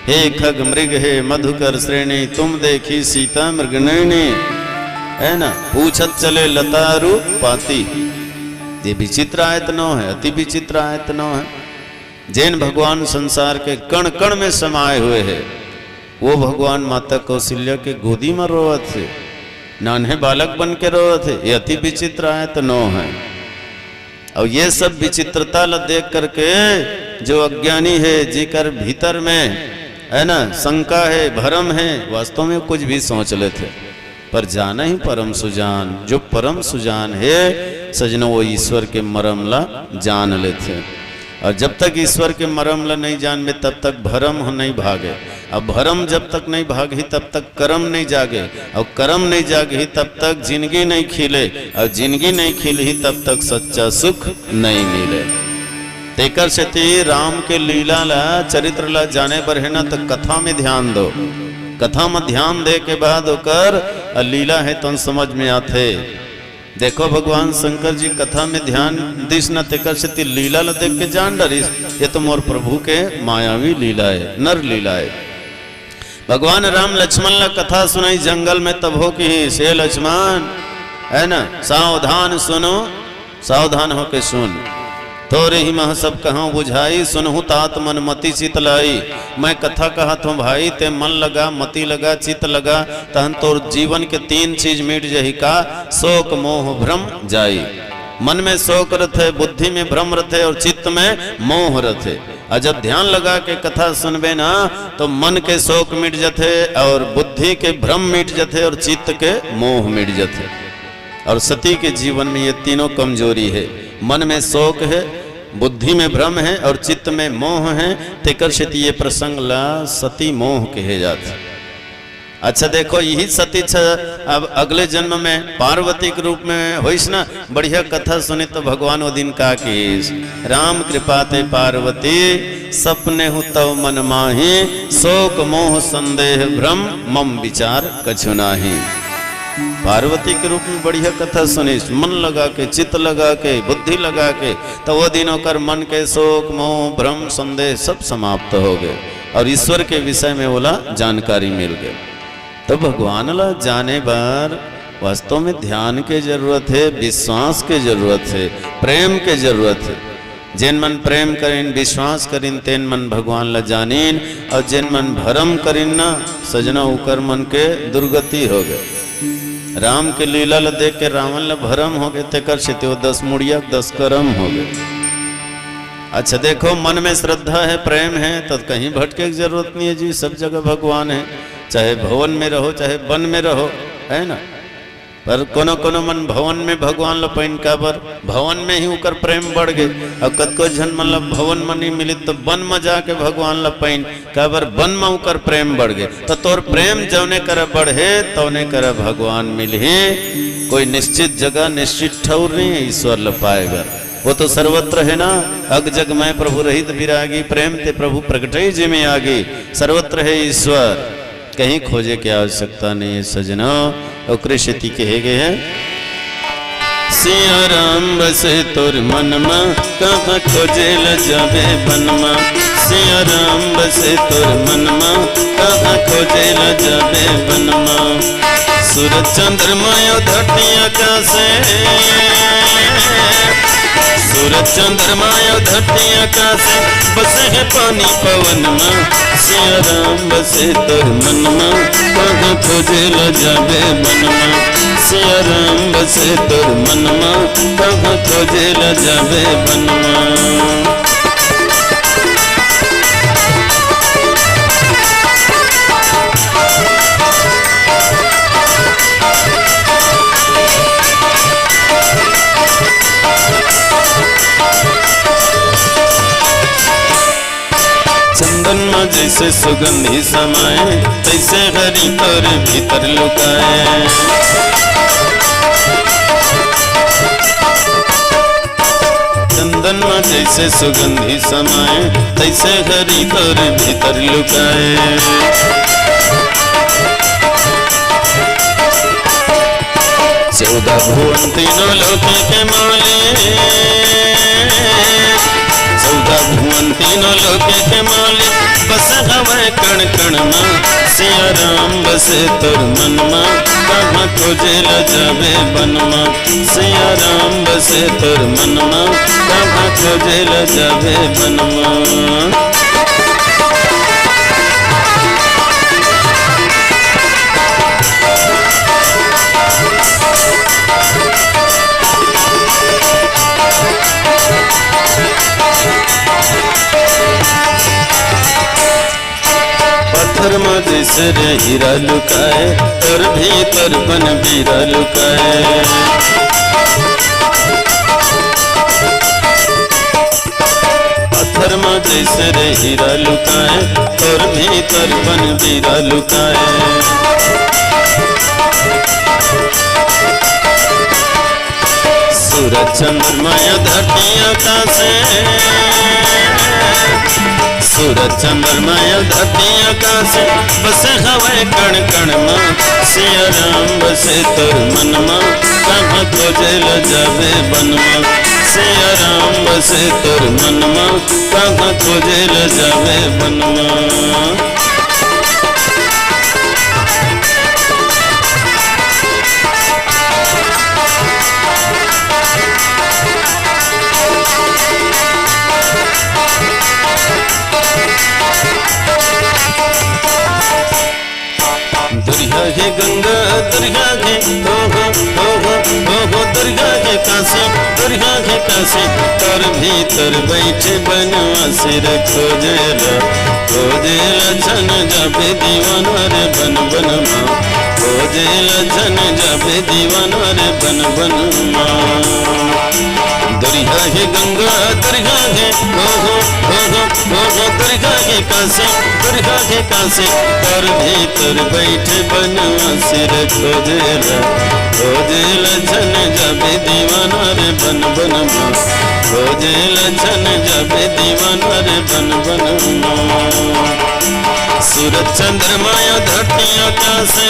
हे खग मृग हे मधुकर श्रेणी, तुम देखी सीता मृगनयनी, है ना, पूछत चले लतारू पाती। ये विचित्र आयतनो है, अति विचित्र आयतनो है। जैन भगवान संसार के कण कण में समाये हुए है, वो भगवान माता कौशल्या के गोदी में रोवत थे, नान्हे बालक बन के रोवत थे। ये अति विचित्र आयतनो है। और ये सब विचित्रता ल देख करके जो अज्ञानी है, जीकर भीतर में है ना शंका है, भरम है, वास्तव में कुछ भी सोच लेते, पर जाना ही परम सुजान। जो परम सुजान है सजनो, वो ईश्वर के मरम ला जान लेते। और जब तक ईश्वर के मरम ला नहीं जान में, तब तक भरम हो नहीं भागे। अब भरम जब तक नहीं भागी तब तक कर्म नहीं जागे, और कर्म नहीं जागे तब तक जिंदगी नहीं खिले, और जिंदगी नहीं खिली तब तक सच्चा सुख नहीं मिले। तेकर से राम के लीला ला चरित्र ला जाने बर है ना, तो कथा में ध्यान दो। कथा में ध्यान दे के बाद होकर लीला है तो समझ में आते। देखो भगवान शंकर जी कथा में ध्यान दिस न तेकर से लीला ला देख के जान डरिस, ये तो मोर प्रभु के मायावी लीला है, नर लीला है। भगवान राम लक्ष्मण ला कथा सुनाई जंगल में, तब हो कि से लक्ष्मण है ना, सावधान सुनो, सावधान होके सुन। तोरे ही मह सब कहाँ बुझाई, सुनहु तात मन मति चित लाई। मैं कथा कहत हूँ भाई, ते मन लगा, मति लगा, चित लगा, तहन तोर जीवन के 3 चीज मिट जही का, शोक मोह भ्रम जाई। मन में शोक रथे, बुद्धि में भ्रम रथे, और चित्त में मोह रथे। और जब ध्यान लगा के कथा सुनबे ना, तो मन के शोक मिट जथे, और बुद्धि के भ्रम मिट जथे, और चित्त के मोह मिट जथे। और सती के जीवन में ये तीनों कमजोरी है। मन में शोक है, बुद्धि में भ्रम है, और चित्त में मोह है। तेकर से ये प्रसंग ला सती मोह कहे जाते। अच्छा देखो, यही सती अब अगले जन्म में पार्वती के रूप में होइस ना। बढ़िया कथा सुने तो भगवान वो दिन का कीस, राम कृपा ते पार्वती, सपने हूँ तव मन माही, शोक मोह संदेह भ्रम मम विचार कछु नाही। पार्वती के रूप में बढ़िया कथा सुनिस, मन लगा के, चित्त लगा के, बुद्धि लगा के, तो वो दिनों कर मन के शोक मोह भ्रम संदेह सब समाप्त हो गए, और ईश्वर के विषय में बोला जानकारी मिल गई। तो भगवान ला जाने बार वास्तव में ध्यान के जरूरत है, विश्वास के जरूरत है, प्रेम के जरूरत है। जिन मन प्रेम करिन, विश्वास करिन, तेन मन भगवान ला जानिन। और जिन मन भरम करिन ना सजना, उकर मन के दुर्गति हो गए। राम के लीला ला देख के रावण ला भरम हो गए, तेकर से 10 मुड़िया 10 करम हो गए। अच्छा देखो, मन में श्रद्धा है, प्रेम है, तो कहीं भटके की जरूरत नहीं है जी। सब जगह भगवान है, चाहे भवन में रहो चाहे वन में रहो, है ना। पर कोनो कोनो मन भवन में भगवान ला पैन काबर, भवन में ही उकर प्रेम बढ़ गए। अब कतको झन मन ला भवन में नहीं मिली तो वन में जाके भगवान ला पैन काबर, वन में उकर प्रेम बढ़ गए। तो तोर प्रेम जौने कर बढ़े तौने कर भगवान मिले। कोई निश्चित जगह निश्चित ठौर नहीं है ईश्वर ला पाएगा, वो तो सर्वत्र है ना। अग जग में प्रभु रहित विरागी, प्रेम ते प्रभु प्रगटई जी में आगी। सर्वत्र है ईश्वर, कहीं खोजे की आवश्यकता नहीं है सजना। और कृष्ण कहे गए हैं, सिया राम बसे तोर मन में, कहाँ खोजे ल जावे बन में। सिया राम बसे तोर मन में, कहाँ खोजे ल जावे बन में। सूरज चंद्रमा धरती आकाशे, सूरज चंद्रमा धरती आकाशे, बसे है पानी पवन में। सिया राम बसे तोर मन में, कहाँ खोजे ल जावे बन में। सिया राम बसे तोर मन में, कहाँ खोजे ल जावे बन में। चंदन में जैसे सुगंधी समाए, तैसे हरि तोर भीतर लुकाए। में जैसे सुगंधी समाए, तैसे हरि तोर भीतर लुकाए। चौदह भुवन तीनों लोक के मालिक, चौदह भुवन तीनों लोक के मालिक, बस हवे कण कण में सिया राम बसे तोर मन में, कहाँ खोजे ल जावे बन में। सिया राम बसे तोर मन में, कहाँ खोजे ल जावे बन में। पत्थर में जैसे रे हीरा लुकाए, और भीतर बन बीरा लुकाए। पत्थर में जैसे रे हीरा लुकाए, और भीतर बन बीरा लुकाए। सूरज चंद्रमा धरती आकाशे, सूरज चंद्रमा धरती आकाशे, बसे हवे कण कण में। सिया राम बसे तोर मन में, कहाँ खोजे ल जावे बन में। सिया राम बसे तोर मन में, कहाँ खोजे ल जावे बन में। दुर्गा के गंगा, दुर्गा के हो दुर्गा के काशी, दुर्गा के काशी, तोर भीतर बैठे बनवासी रे। खोजेला खोजेला जन जाबे दीवाना रे बन बन माँ, खोजेला जन जाबे दीवाना रे बन बन माँ। दुर्गा के गंगा, दुर्गा के हो दुर्गा के काशी, दुर्गा के काशी, तोर भीतर बैठे बनवासी रे। खोजेला खोजेला जन जाबे दीवाना रे बन बन माँ, खोजेला जन जाबे दीवाना रे बन बन माँ। सूरज चंद्रमा धरती आकाशे,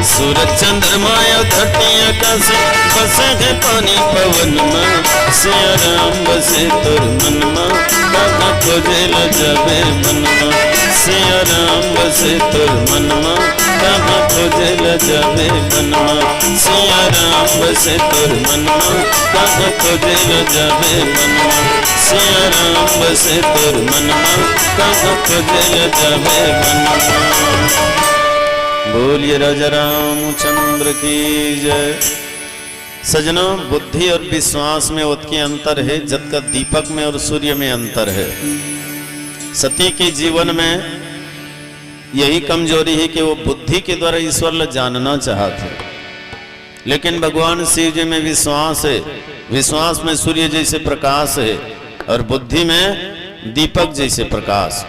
सूरज चंद्रमा धरती आकाशे, बसे है पानी पवन में। सिया राम बसे तोर मन में, कहाँ खोजे ल जावे मन में। सिया राम बसे तोर मन में, कहाँ खोजे ल जावे मन में। सिया राम बसे तोर मन में, कहाँ खोजे ल जावे मन में। सिया राम बसे तोर मन में, कहाँ खोजे ल जावे मन में। बोलिए राजा रामचंद्र की जय। सजनों, बुद्धि और विश्वास में उतके अंतर है, जत का दीपक में और सूर्य में अंतर है। सती के जीवन में यही कमजोरी है कि वो बुद्धि के द्वारा ईश्वर ल जानना चाहते, लेकिन भगवान शिव जी में विश्वास है। विश्वास में सूर्य जैसे प्रकाश है और बुद्धि में दीपक जैसे प्रकाश।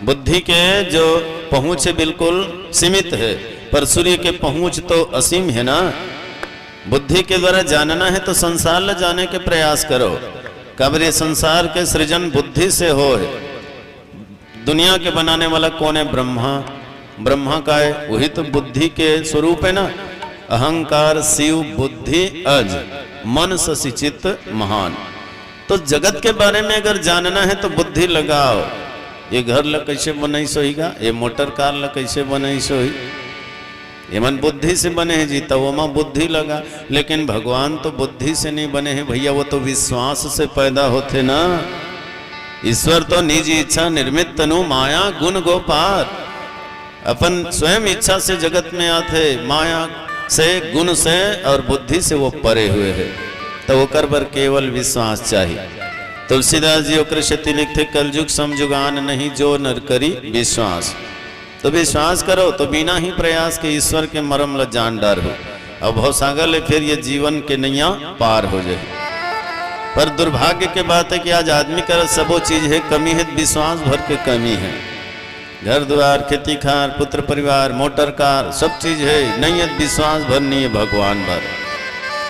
बुद्धि के जो पहुंच बिल्कुल सीमित है, पर सूर्य के पहुंच तो असीम है ना। बुद्धि के द्वारा जानना है तो संसार ल जाने के प्रयास करो। कब्र ये संसार के सृजन बुद्धि से हो है। दुनिया के बनाने वाला कौन है? ब्रह्मा। ब्रह्मा का है, वही तो बुद्धि के स्वरूप है ना। अहंकार शिव बुद्धि अज मन सि चित्त महान। तो जगत के बारे में अगर जानना है तो बुद्धि लगाओ। ये घर ल कैसे बनाई सोईगा, ये मोटर कार ल कैसे बनाई सोई, ये मन बुद्धि से बने हैं जी, तो वो बुद्धि लगा। लेकिन भगवान तो बुद्धि से नहीं बने हैं भैया, वो तो विश्वास से पैदा होते ना। ईश्वर तो निज इच्छा निर्मित तनु माया गुण गोपार। अपन स्वयं इच्छा से जगत में आते, माया से गुण से और बुद्धि से वो परे हुए हैं। तो वो कर पर केवल विश्वास चाहिए। तुलसीदास जी कृष्ण लिखते, कलयुग समजुगान नहीं जो नर करी विश्वास। तो विश्वास करो तो बिना ही प्रयास के ईश्वर के मरम ल जान डार हो। अब भवसागर ले फिर ये जीवन के नैया पार हो जाए। पर दुर्भाग्य के बात है कि आज आदमी का सबो चीज है, कमी है विश्वास भर के कमी है। घर द्वार खेती खार पुत्र परिवार मोटर कार सब चीज है, नहीं है विश्वास भर नहीं है भगवान भर।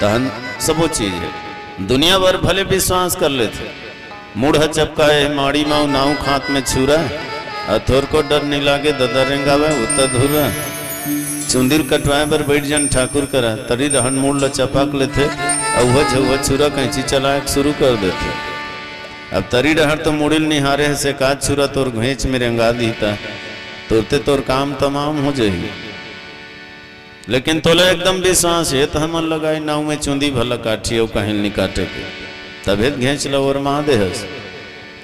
तहन सबो चीज है। दुनिया भर भले विश्वास कर लेते, मूढ़ चपकाए माड़ी माऊ नाऊ खात में छुरा, अथोर को डर नहीं लागे ददरेंगावे उत्तर धुरा, चुंदिर कटवाए पर बैठ जन ठाकुर करा, तरी रहन मूड़ ल चपाक लेते, वह छुरा कैंची चला शुरू कर देते। अब तरी रहर तो मुड़िल निहारे है से काज छुरा तोर घेच में रंगा दीता, तुरते तोर काम तमाम हो जाही। लेकिन तोला एकदम विश्वास है तो हम लगाए नाव में चुंदी भला काठी और कहीं नहीं काटे के, तबे घेच लो और माँ दे।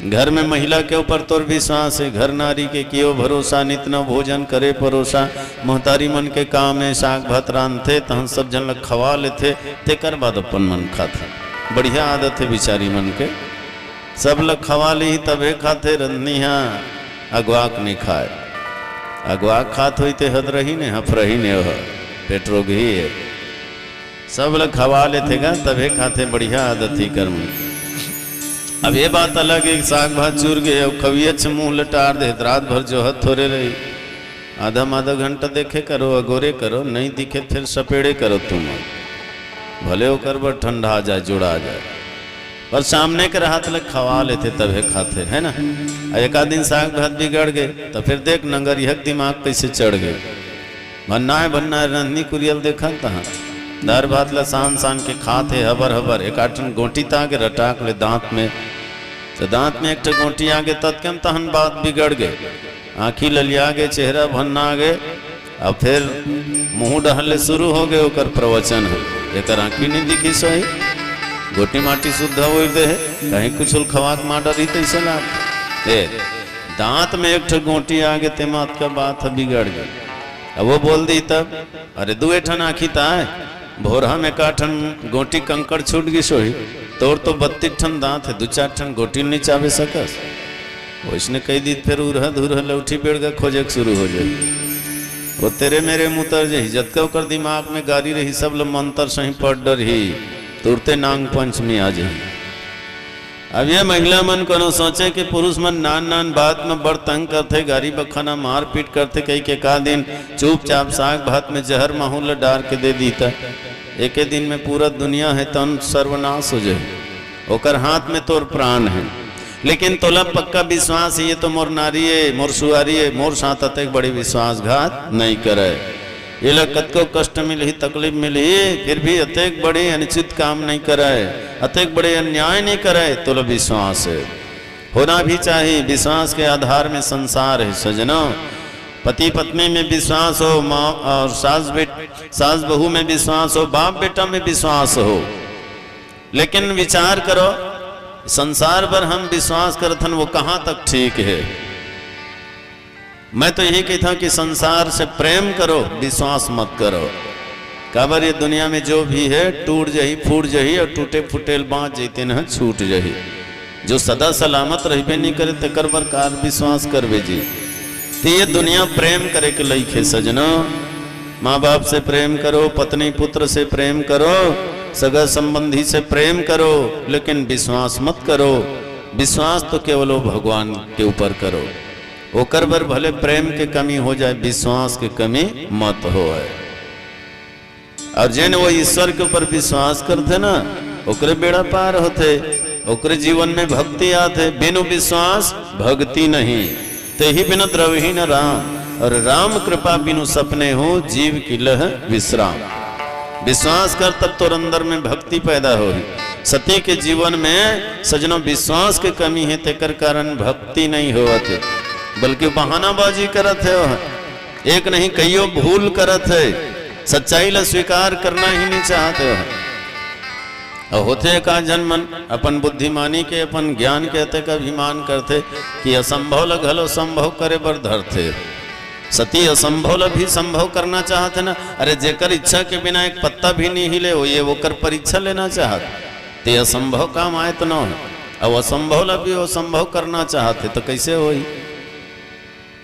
घर में महिला के ऊपर तोर विश्वास है, घर नारी के कियो भरोसा, नितना भोजन करे परोसा, मोहतारी मन के काम में साग भात रांधते तो हम सब जन लग खवा लेते, तेकर बाद अपन मन खाता। बढ़िया आदत है बिचारी मन के, सब लग खवा ली तबे खाते, रंधनिया अगवाक नहीं खाए, अगवाक खात हुई ते हद रही ने हफ रही ने पेट्रोल घी है, सब लोग खवा लेते गा तबे खाते, बढ़िया आदत ही कर्म। अब ये बात अलग है, साग भात चूर गए और खवियत से मुंह लटार दे, रात भर जो हद थोड़े रही, आधा घंटा देखे करो, अगोरे करो, नहीं दिखे फिर सपेड़े करो, तुम भले होकर बर ठंडा आ जाए जुड़ा जाए, पर सामने के राहत लग खवा लेते तबे खाते, है ना। एक आध दिन साग भात बिगड़ गए तो फिर देख नंगरिया दिमाग कैसे चढ़ गए, बनना है रंधनी कुरियल देखा तहाँ दार भात ला सान के खाते हबर हबर, एक आठन गोटी तागे रटाक ले दांत में, तो दांत में एक गोटी आगे तत्कम तहन बात बिगड़ गए, आँखी ललिया गए, चेहरा भन्ना गए, अब फिर मुंह डहले शुरू हो गए, ओकर प्रवचन है एक आँखी नहीं दिखी सोई, गोटी माटी शुद्ध हो दे कहीं कुछ खवाक माडा रही तैसे लाग दांत में एक गोटी आगे ते मात का बात है बिगड़ गई। अब वो बोल दी तब, अरे दुए ठन आँखी ताए भोरा में काठन गोटी कंकड़ छूट गई सोही, तोर तो 32 ठन दांत है, 2-4 ठन गोटी नहीं चावे सकस, उसने कही दी फिर उरह धुरह लौठी पेड़ का खोजे शुरू हो जाए, वो तेरे मेरे मुतर जही जतका कर दिमाग में गारी रही, सब लोग मंत्र सही पढ़ डर ही तुरते नांग पंचमी आ जाए। अब ये महिला मन को सोचे कि पुरुष मन नान बात में बड़ तंग करते, गारी बखाना मार पीट करते, कई के का दिन चुपचाप साग भात में जहर माहौल डाल के दे दीता, एक दिन में पूरा दुनिया है तन सर्वनाश हो जाए, ओकर हाथ में तोर प्राण है। लेकिन तोला पक्का विश्वास है ये तो मोर नारी है, मोर सुआरी है, मोर साथ अतेक बड़ी विश्वासघात नहीं करे, ये लोग कतको कष्ट मिली तकलीफ मिली फिर भी अतेक बड़े अनुचित काम नहीं कराए, अतेक बड़े अन्याय नहीं कराए, तो लो विश्वास है होना भी चाहिए। विश्वास के आधार में संसार है सजनों, पति पत्नी में विश्वास हो, माँ और सास बहू में विश्वास हो, बाप बेटा में विश्वास हो, लेकिन विचार करो संसार पर हम विश्वास करथन वो कहाँ तक ठीक है। मैं तो यही कहता हूं कि संसार से प्रेम करो, विश्वास मत करो। काबर ये दुनिया में जो भी है टूट जही फूट जही और टूटे फुटेल बाँच जैते न छूट जही, जो सदा सलामत रहबे नहीं करे तकर पर कार विश्वास करबे जी। तो ये दुनिया प्रेम करे के लईखे सजनों, माँ बाप से प्रेम करो, पत्नी पुत्र से प्रेम करो, सगा संबंधी से प्रेम करो, लेकिन विश्वास मत करो। विश्वास तो केवल भगवान के ऊपर करो, ओकर बर भले प्रेम के कमी हो जाए, विश्वास के कमी मत हो। और जिन वो ईश्वर के ऊपर विश्वास करते ना ओकरे बेड़ा पार होते, ओकरे जीवन में भक्ति आते। बिनु विश्वास भक्ति नहीं, ते ही बिनु द्रवहीन राम, और राम कृपा बिनु सपने हो, जीव की लह विश्राम। विश्वास कर तब तो अंदर में भक्ति पैदा हो। सती के जीवन में सजनों विश्वास के कमी है, तेकर कारण भक्ति नहीं होते, बल्कि बहानाबाजी करत है। एक नहीं कईयों भूल करत है, सच्चाई ला स्वीकार करना ही नहीं चाहते हो। और होते का जन्मन अपन बुद्धिमानी के अपन ज्ञान के अतक अभिमान करते कि असंभव ला घलो संभव करे बर धरते। सती असंभव ला भी संभव करना चाहते ना। अरे जेकर इच्छा के बिना एक पत्ता भी नहीं हिले हो, ये वो कर परीक्षा लेना चाहते, ते असंभव काम आए तो न। अब असंभव ला भी असंभव करना चाहते तो कैसे हो।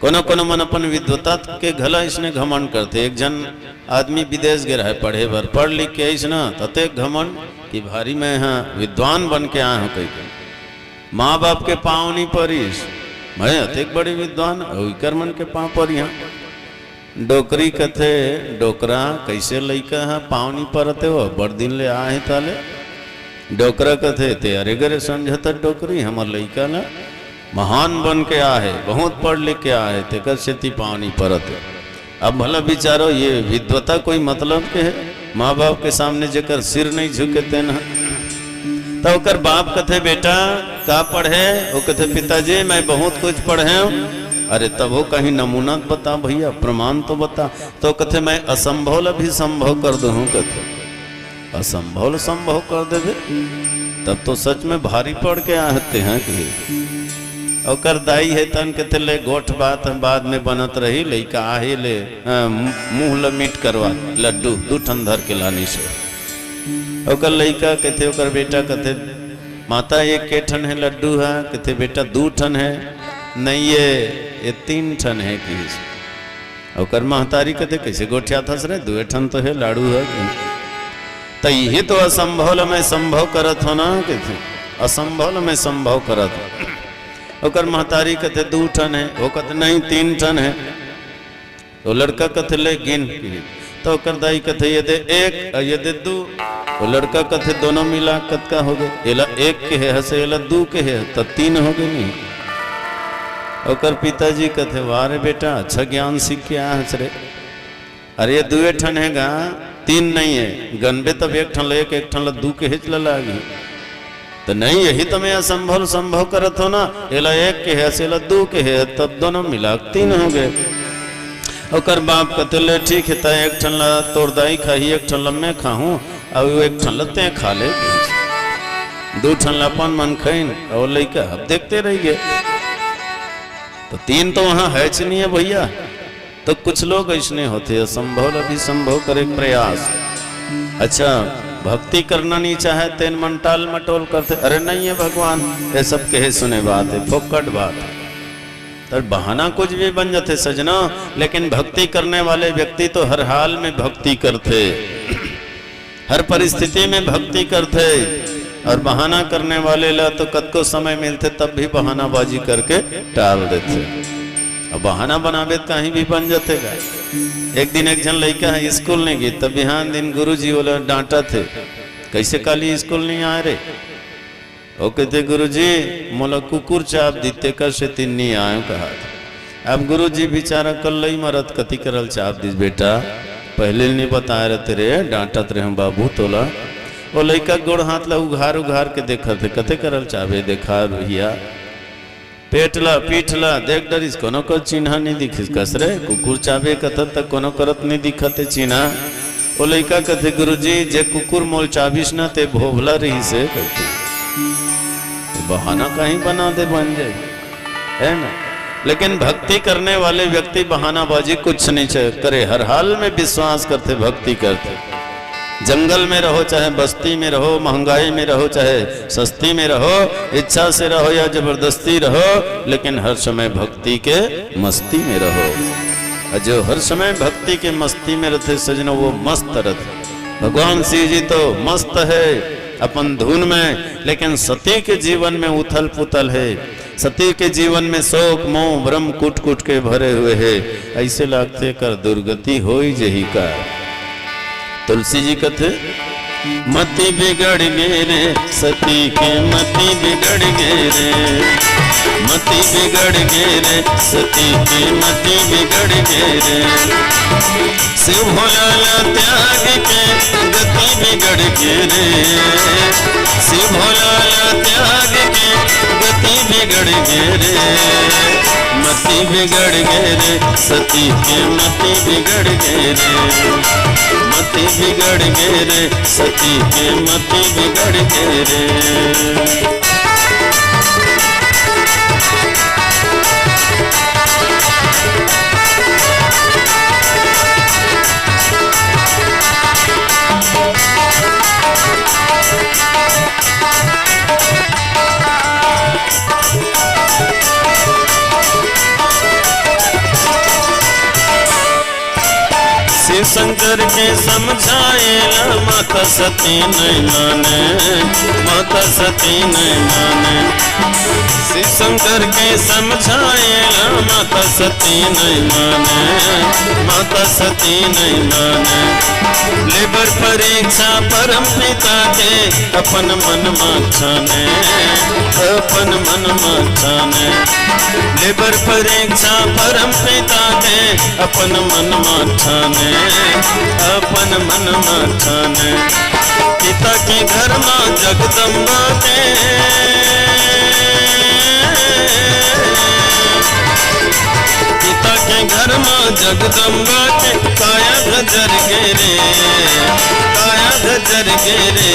कोनो कोनो मन अपन विद्वता के घला इसने घमंड करते। एक जन आदमी विदेश गए है पढ़े बर, पढ़ लिख के इसना तते घमंड कि भारी मैं हाँ विद्वान बन के आया हूँ। कहीं माँ बाप के पाँव नहीं परिस, मैं अतेक बड़े विद्वान कर मन के पाँव पर। यहाँ डोकरी कथे डोकरा कैसे लइका है पाँव नहीं परते हो, बड़ दिन ले आए ताले डोकरा कथे ते अरे गरे समझता डोकरी हमार लइका ना महान बन के आ है, बहुत पढ़ लिख के आ है, तेकर सेती पानी परत। अब भला बिचारो ये विद्वता कोई मतलब के है? माँ बाप के सामने जेकर सिर नहीं झुके तेन तो ओकर बाप कथे बेटा का पढ़े? वो कथे पिताजी मैं बहुत कुछ पढ़े हूँ। अरे तब वो कहीं नमूना बता भैया, प्रमाण तो बता। तो कथे मैं असंभव भी संभव कर दूँ। कथे असंभव संभव कर देवे तब तो सच में भारी पड़ के आते हैं कि ओकर दाई है तन के ले गोठ बात बाद में बनत रही लइका आहे ले मुंह ल मीट करवा लड्डू दू ठन धर के लानी से ओकर लइका कहते ओकर बेटा कहते माता ये ठन है लड्डू है? कहते बेटा 2 ठन है। नहीं ये 3 ठन है कि ओकर महतारी कहते कैसे गोठिया थस रे 2 ठन तो है लाड़ू है। तो यही तो असंभव में संभव करत हो ना, कहते असंभव में संभव करत हो। ओकर महतारी कहते 2 ठन है, वो कहते नहीं 3 ठन है। तो लड़का कहते ले गिन, तो ओकर दाई कहते ये दे 1 और ये दे 2। वो लड़का कहते दोनों मिला कतका हो गए? एला 1 के है हसे एला 2 के है तो 3 हो गए। नहीं ओकर पिताजी कहते वाह रे बेटा अच्छा ज्ञान सीख के आया हस रे। अरे ये 2 ठन है गा 3 नहीं है, गनबे तब 1 ठन ले 1 ठन ला 2 के हिच लागी। तो नहीं यही तो मैं असंभव संभव करत हो ना, एला 1 के है एला 2 के है तब दोनों मिला 3 हो गए। ओकर बाप कहते ले ठीक है तो 1 ठन ला तोर दाई खाही 1 ठन ला मैं खाहूँ और 1 ठन ला ते खा ले, 2 ठन ला अपन मन खाइन और लइका अब देखते रह गए। तो 3 तो वहां है नहीं है भैया। तो कुछ लोग ऐसे होते असंभव अभी संभव करे प्रयास। अच्छा भक्ति करना नहीं चाहे तेन मंटाल मटोल करते, अरे नहीं है भगवान ये सब कहे सुने बात है, फोकट बात है। तो बहाना कुछ भी बन जाते सजना, लेकिन भक्ति करने वाले व्यक्ति तो हर हाल में भक्ति करते, हर परिस्थिति में भक्ति करते। और बहाना करने वाले ला तो कद को समय मिलते तब भी बहानाबाजी करके टाल देते। अब बहाना बनावे कहीं भी बन जाते। एक दिन एक जन लड़का है स्कूल नहीं गई, तब बिहान दिन गुरुजी बोला डांटा थे कैसे काली स्कूल नहीं आए रे? वो कहते गुरुजी मोला कुकुर चाप दीते कर से 3 नहीं आयो कहा। अब गुरुजी बेचारा कल ही मरत कति करल चाप दिस बेटा, पहले नहीं बताए रहते रे डांटत रहे बाबू तोला। वो लड़का गोड़ हाथ ला उघार उघार के देखा थे कते करल चाबे देखा भैया पेटला पीठला देख डरिस कोनो को चिन्ह नहीं दिखिस कसरे कुकुर चाबे कथत तक कोनो करत नहीं दिखते चिन्ह। वो लड़का कहते गुरुजी जे कुकुर मोल चाबिस ना ते भोभला रही से कहते बहाना कहीं बना दे बन जाए है ना। लेकिन भक्ति करने वाले व्यक्ति बहानाबाजी कुछ नहीं करे, हर हाल में विश्वास करते भक्ति करते। जंगल में रहो चाहे बस्ती में रहो, महंगाई में रहो चाहे सस्ती में रहो, इच्छा से रहो या जबरदस्ती रहो, लेकिन हर समय भक्ति के मस्ती में रहो। और जो हर समय भक्ति के मस्ती में रहते सजनो वो मस्त रहते। भगवान शिव जी तो मस्त है अपन धुन में, लेकिन सती के जीवन में उथल पुथल है। सती के जीवन में शोक मोह भ्रम कुट कुट के भरे हुए है। ऐसे लगते कर दुर्गति हो ही जही का। तुलसी जी कहते मति बिगड़ गए रे सती के मति बिगड़ गए रे, मति बिगड़ गए रे सती के मति बिगड़ गए रे। शिव भोला त्याग के गति बिगड़ गए रे, शिव भोला त्याग के गति बिगड़ गए रे। मति बिगड़ गए रे सती के मति बिगड़ गए रे, मति बिगड़ गए रे सती के मति बिगड़ गए रे। शिव शंकर शंकर के समझाएला माता सती नहीं माने, माता सती नहीं माने। शिव शंकर के समझाएला माता सती नहीं माने, माता सती नहीं माने। लेबर परीक्षा परम पिता के अपन मन माने, अपन मन माने। लेबर परीक्षा परम पिता के अपन मन माने, अपन मन माने। पिता के घर में जगदम्बा के, पिता के घर में जगदम्बा के काया गजर गेरे, काया गजर गेरे।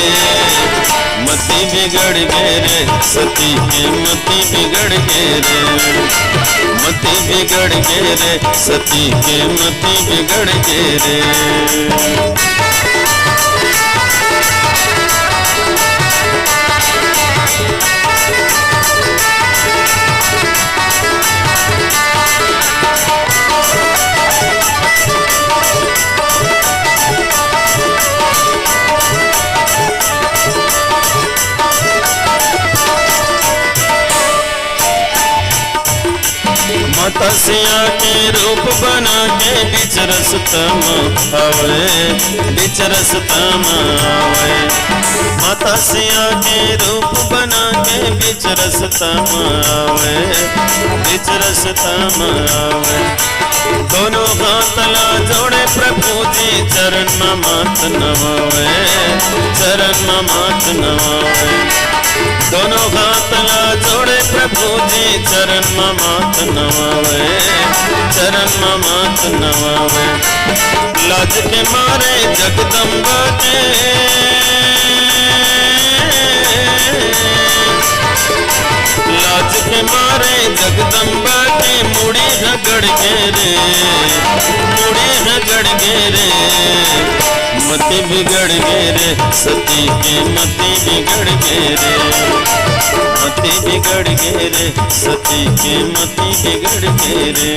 मति बिगड़ गेरे सती के मति बिगड़ गेरे, मति बिगड़ गेरे सती के मति बिगड़ गेरे। तसिया के रूप बना के बीच रस्ता में आवे, बीच रस्ता में आवे। माता सिया के रूप बना के बीच रस्ता में आवे, बीच रस्ता में आवे। दोनों हाथला जोड़े प्रभु जी चरण में माथ नवावे, चरण में माथ नवावे। दोनों हाथला जोड़े प्रभु जी चरण में माथ नवावे, चरण में माथ नवावे। लाज के मारे जगदम्बा के, लाज के मारे जगदम्बा के मुड़ी रगड़ गेरे, मुड़ी रगड़ गेरे। मति बिगड़ गेरे सती के मति बिगड़ गेरे, मति बिगड़ गेरे सती के मति बिगड़ गेरे।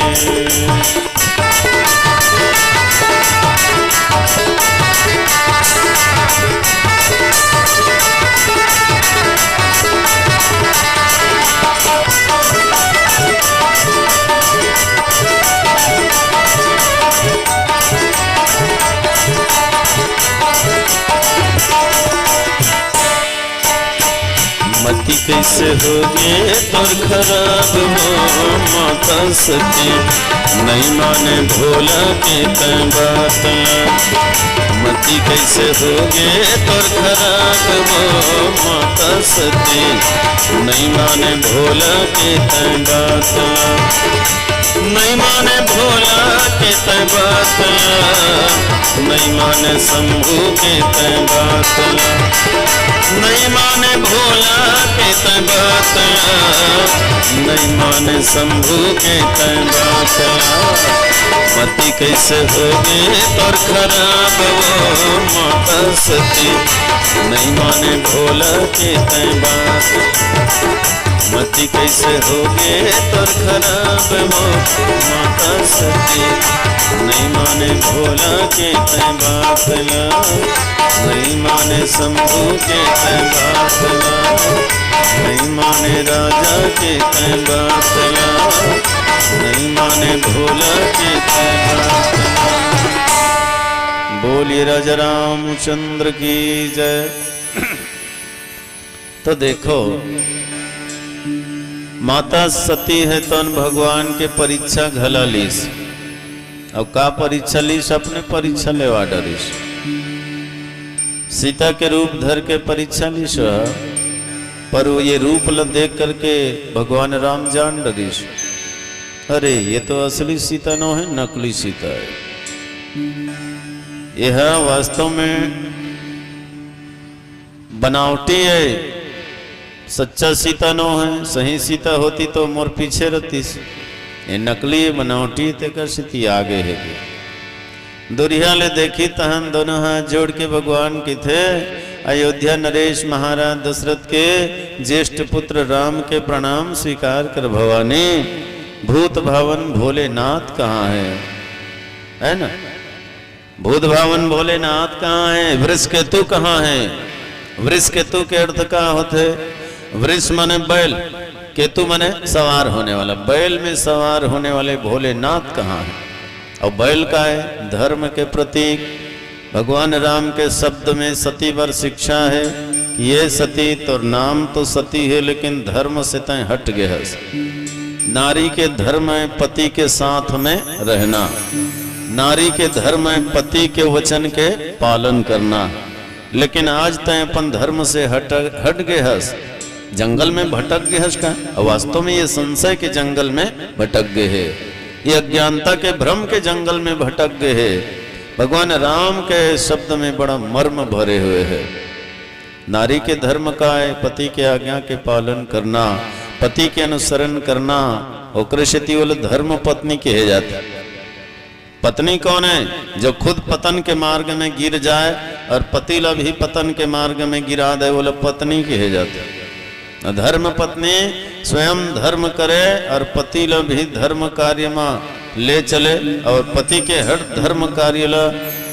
मति कैसे होगे तोर खराब हो माता सती, नहीं माने भोला के तय बात। मति कैसे होगे तोर खराब हो माता सती, नहीं माने भोला के तय बात। नहीं माने भोला के तय बात, नहीं माने शंभू के तय बात। नहीं माने भोला के तय बात, नहीं माने शंभू के तय बात। मति कैसे होगे तोर खराब वो माता सती, नहीं माने भोला के तय बात। मति कैसे होगे तोर खराब वो माता सती, नहीं माने भोला के तय बात। नहीं माने शंभू के तय बात, नहीं माने राजा के तय बात। नहीं माने भोला के तय बात। बोलिए राजा रामचंद्र की जय। तो देखो माता सती है तो भगवान के परीक्षा घला लीस। अब का परीक्षा लीस? अपने परीक्षा लेवा डरीस। सीता के रूप धर के परीक्षा लीस, पर वो ये रूप ल देख करके भगवान राम जान डरीस, अरे ये तो असली सीता नो है, नकली सीता है। यह वास्तव में बनावटी है, सच्चा सीता नो है। सही सीता होती तो मोर पीछे रहती। ये नकली बनावटी तेकर सीती आगे है। दुरिया ले देखी तहन दोनों हाथ जोड़ के भगवान की थे अयोध्या नरेश महाराज दशरथ के ज्येष्ठ पुत्र राम के प्रणाम स्वीकार कर भवानी भूत भावन भोलेनाथ कहाँ है ना? भूत भावन भोलेनाथ कहाँ है, वृष केतु कहाँ है। वृष केतु के अर्थ का होते, वृष माने बैल, केतु माने सवार होने वाला, बैल में सवार होने वाले भोलेनाथ कहाँ है। और बैल का है धर्म के प्रतीक। भगवान राम के शब्द में सती पर शिक्षा है कि ये सती तो नाम तो सती है लेकिन धर्म से तय हट गए है। नारी के धर्म है पति के साथ में रहना, नारी के धर्म है पति के वचन के पालन करना। लेकिन आज तय अपन धर्म से हट गए हस, जंगल में भटक गए हस का। वास्तव में ये संशय के जंगल में भटक गए है, ये अज्ञानता के भ्रम के जंगल में भटक गए है। भगवान राम के शब्द में बड़ा मर्म भरे हुए है। नारी के धर्म का है पति के आज्ञा के पालन करना, पति के अनुसरण करना। ओकृष्यति बोले धर्म पत्नी कहे जाते। पत्नी कौन है? जो खुद पतन के मार्ग में गिर जाए और पति ला भी पतन के मार्ग में गिरा दे, बोले पत्नी कहे जाते। धर्म पत्नी स्वयं धर्म करे और पति ला भी धर्म कार्य में ले चले, और पति के हर धर्म कार्य ला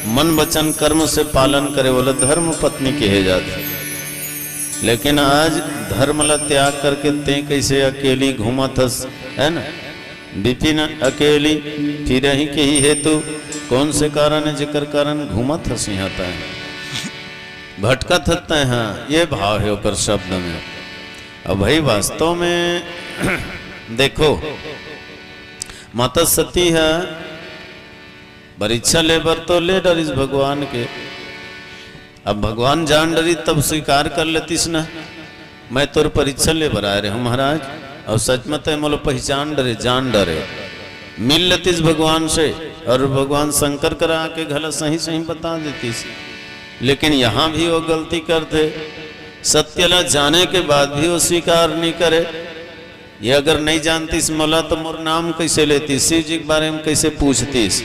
मन वचन कर्म से पालन करे, बोले धर्म पत्नी कहे जाते। लेकिन आज धर्म ला त्याग करके ते कैसे अकेली घूमतस है ना, विपिन अकेली फिर ही के ही हेतु कौन से कारण है जिकर कारण घूमत हस यहाँ तय भटकत हत है। ये भाव है ओकर शब्द में। अब भाई वास्तव में देखो माता सती है, परीक्षा ले बर तो ले डरिस भगवान के। अब भगवान जान डरी तब स्वीकार कर लेतीस ना, मैं तोर परीक्षा ले बर आए रे हूँ महाराज, और सच मत है मोलो पहचान डरे जान डरे, मिल लेतीस भगवान से, और भगवान शंकर करा के घला सही सही बता देतीस। लेकिन यहाँ भी वो गलती करते, सत्य ला जाने के बाद भी वो स्वीकार नहीं करे। ये अगर नहीं जानतीस मोला तो मोर नाम कैसे लेतीस, शिव जी के बारे में कैसे पूछतीस।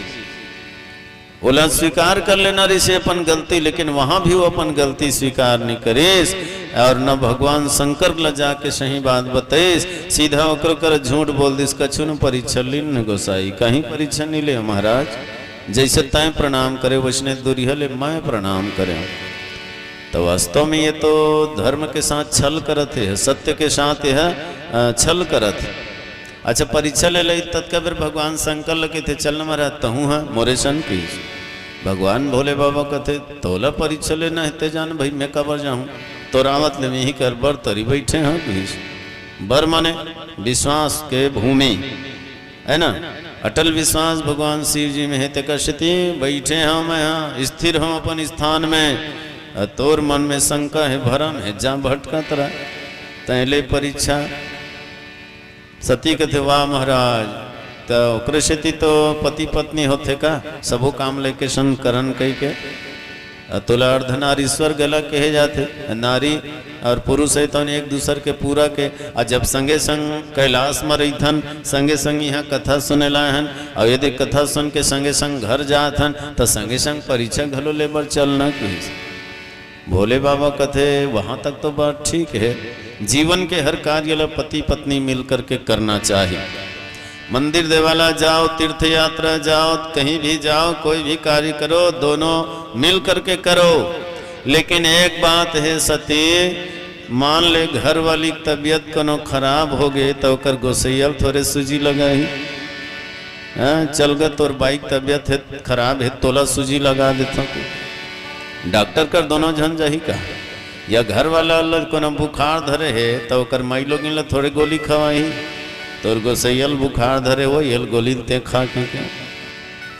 बोला स्वीकार कर लेना ऋषि अपन गलती, लेकिन वहां भी वो अपन गलती स्वीकार नहीं करेस, और न भगवान शंकर ला जाके सही बात बताइस, सीधा ओकर कर झूठ बोल दिस। कछु न परीक्षा लीन गोसाई, कहीं परीक्षा नहीं ले महाराज, जैसे तय प्रणाम करे वैसने दुरिया ले मैं प्रणाम करे। तो वास्तव में ये तो धर्म के साथ छल करत है, सत्य के साथ यह छल करत है। अच्छा परीक्षा ले ली तत्का फिर भगवान शंकर लगे थे चल महाराज तहूँ है मोरे सन की। भगवान भोले बाबा कहते तोला परीक्षा लेना है जान भाई मैं कबर जाऊँ, तो रावत ले ही कर बर तरी बैठे हैं भीष। बर माने विश्वास के भूमि है ना, अटल विश्वास भगवान शिव जी में है। ते कश्यति बैठे हम मैं यहाँ स्थिर हम अपन स्थान में, तोर मन में शंका है भरम है जा भटका तरा तहले परीक्षा। सती कहते वाह महाराज, तो कृष्यति तो पति पत्नी होते का सबो काम लेके सन करन कह के, तुला अर्धनारीश्वर गला कहे जाते। नारी और पुरुष है तो एक दूसर के पूरा के, और जब संगे संग कैलाश में रही थन संगे संग यहाँ कथा सुने लाए हन, और यदि कथा सुन के संगे संग घर जात हन तो संगे संग परीक्षा घलो लेबर चलना की। भोले बाबा कहते वहाँ तक तो बात ठीक है, जीवन के हर कार्य ला पति पत्नी मिल करके करना चाहिए। मंदिर देवाला जाओ, तीर्थ यात्रा जाओ, कहीं भी जाओ, कोई भी कार्य करो दोनों मिल करके करो। लेकिन एक बात है सती, मान ले घर वाली तबीयत कोनो खराब हो गए तो कर गोसैयल थोड़े सूजी लगाई, चल गए तोर बाइक तबीयत है खराब है तोला सूजी लगा देता, डॉक्टर कर दोनों झन जाही का। या घर वाला कोनो बुखार धरे है तो कर माई लोग थोड़े गोली खवाई, तोर गोसैयल बुखार धरे हो ये गोली ते खा के।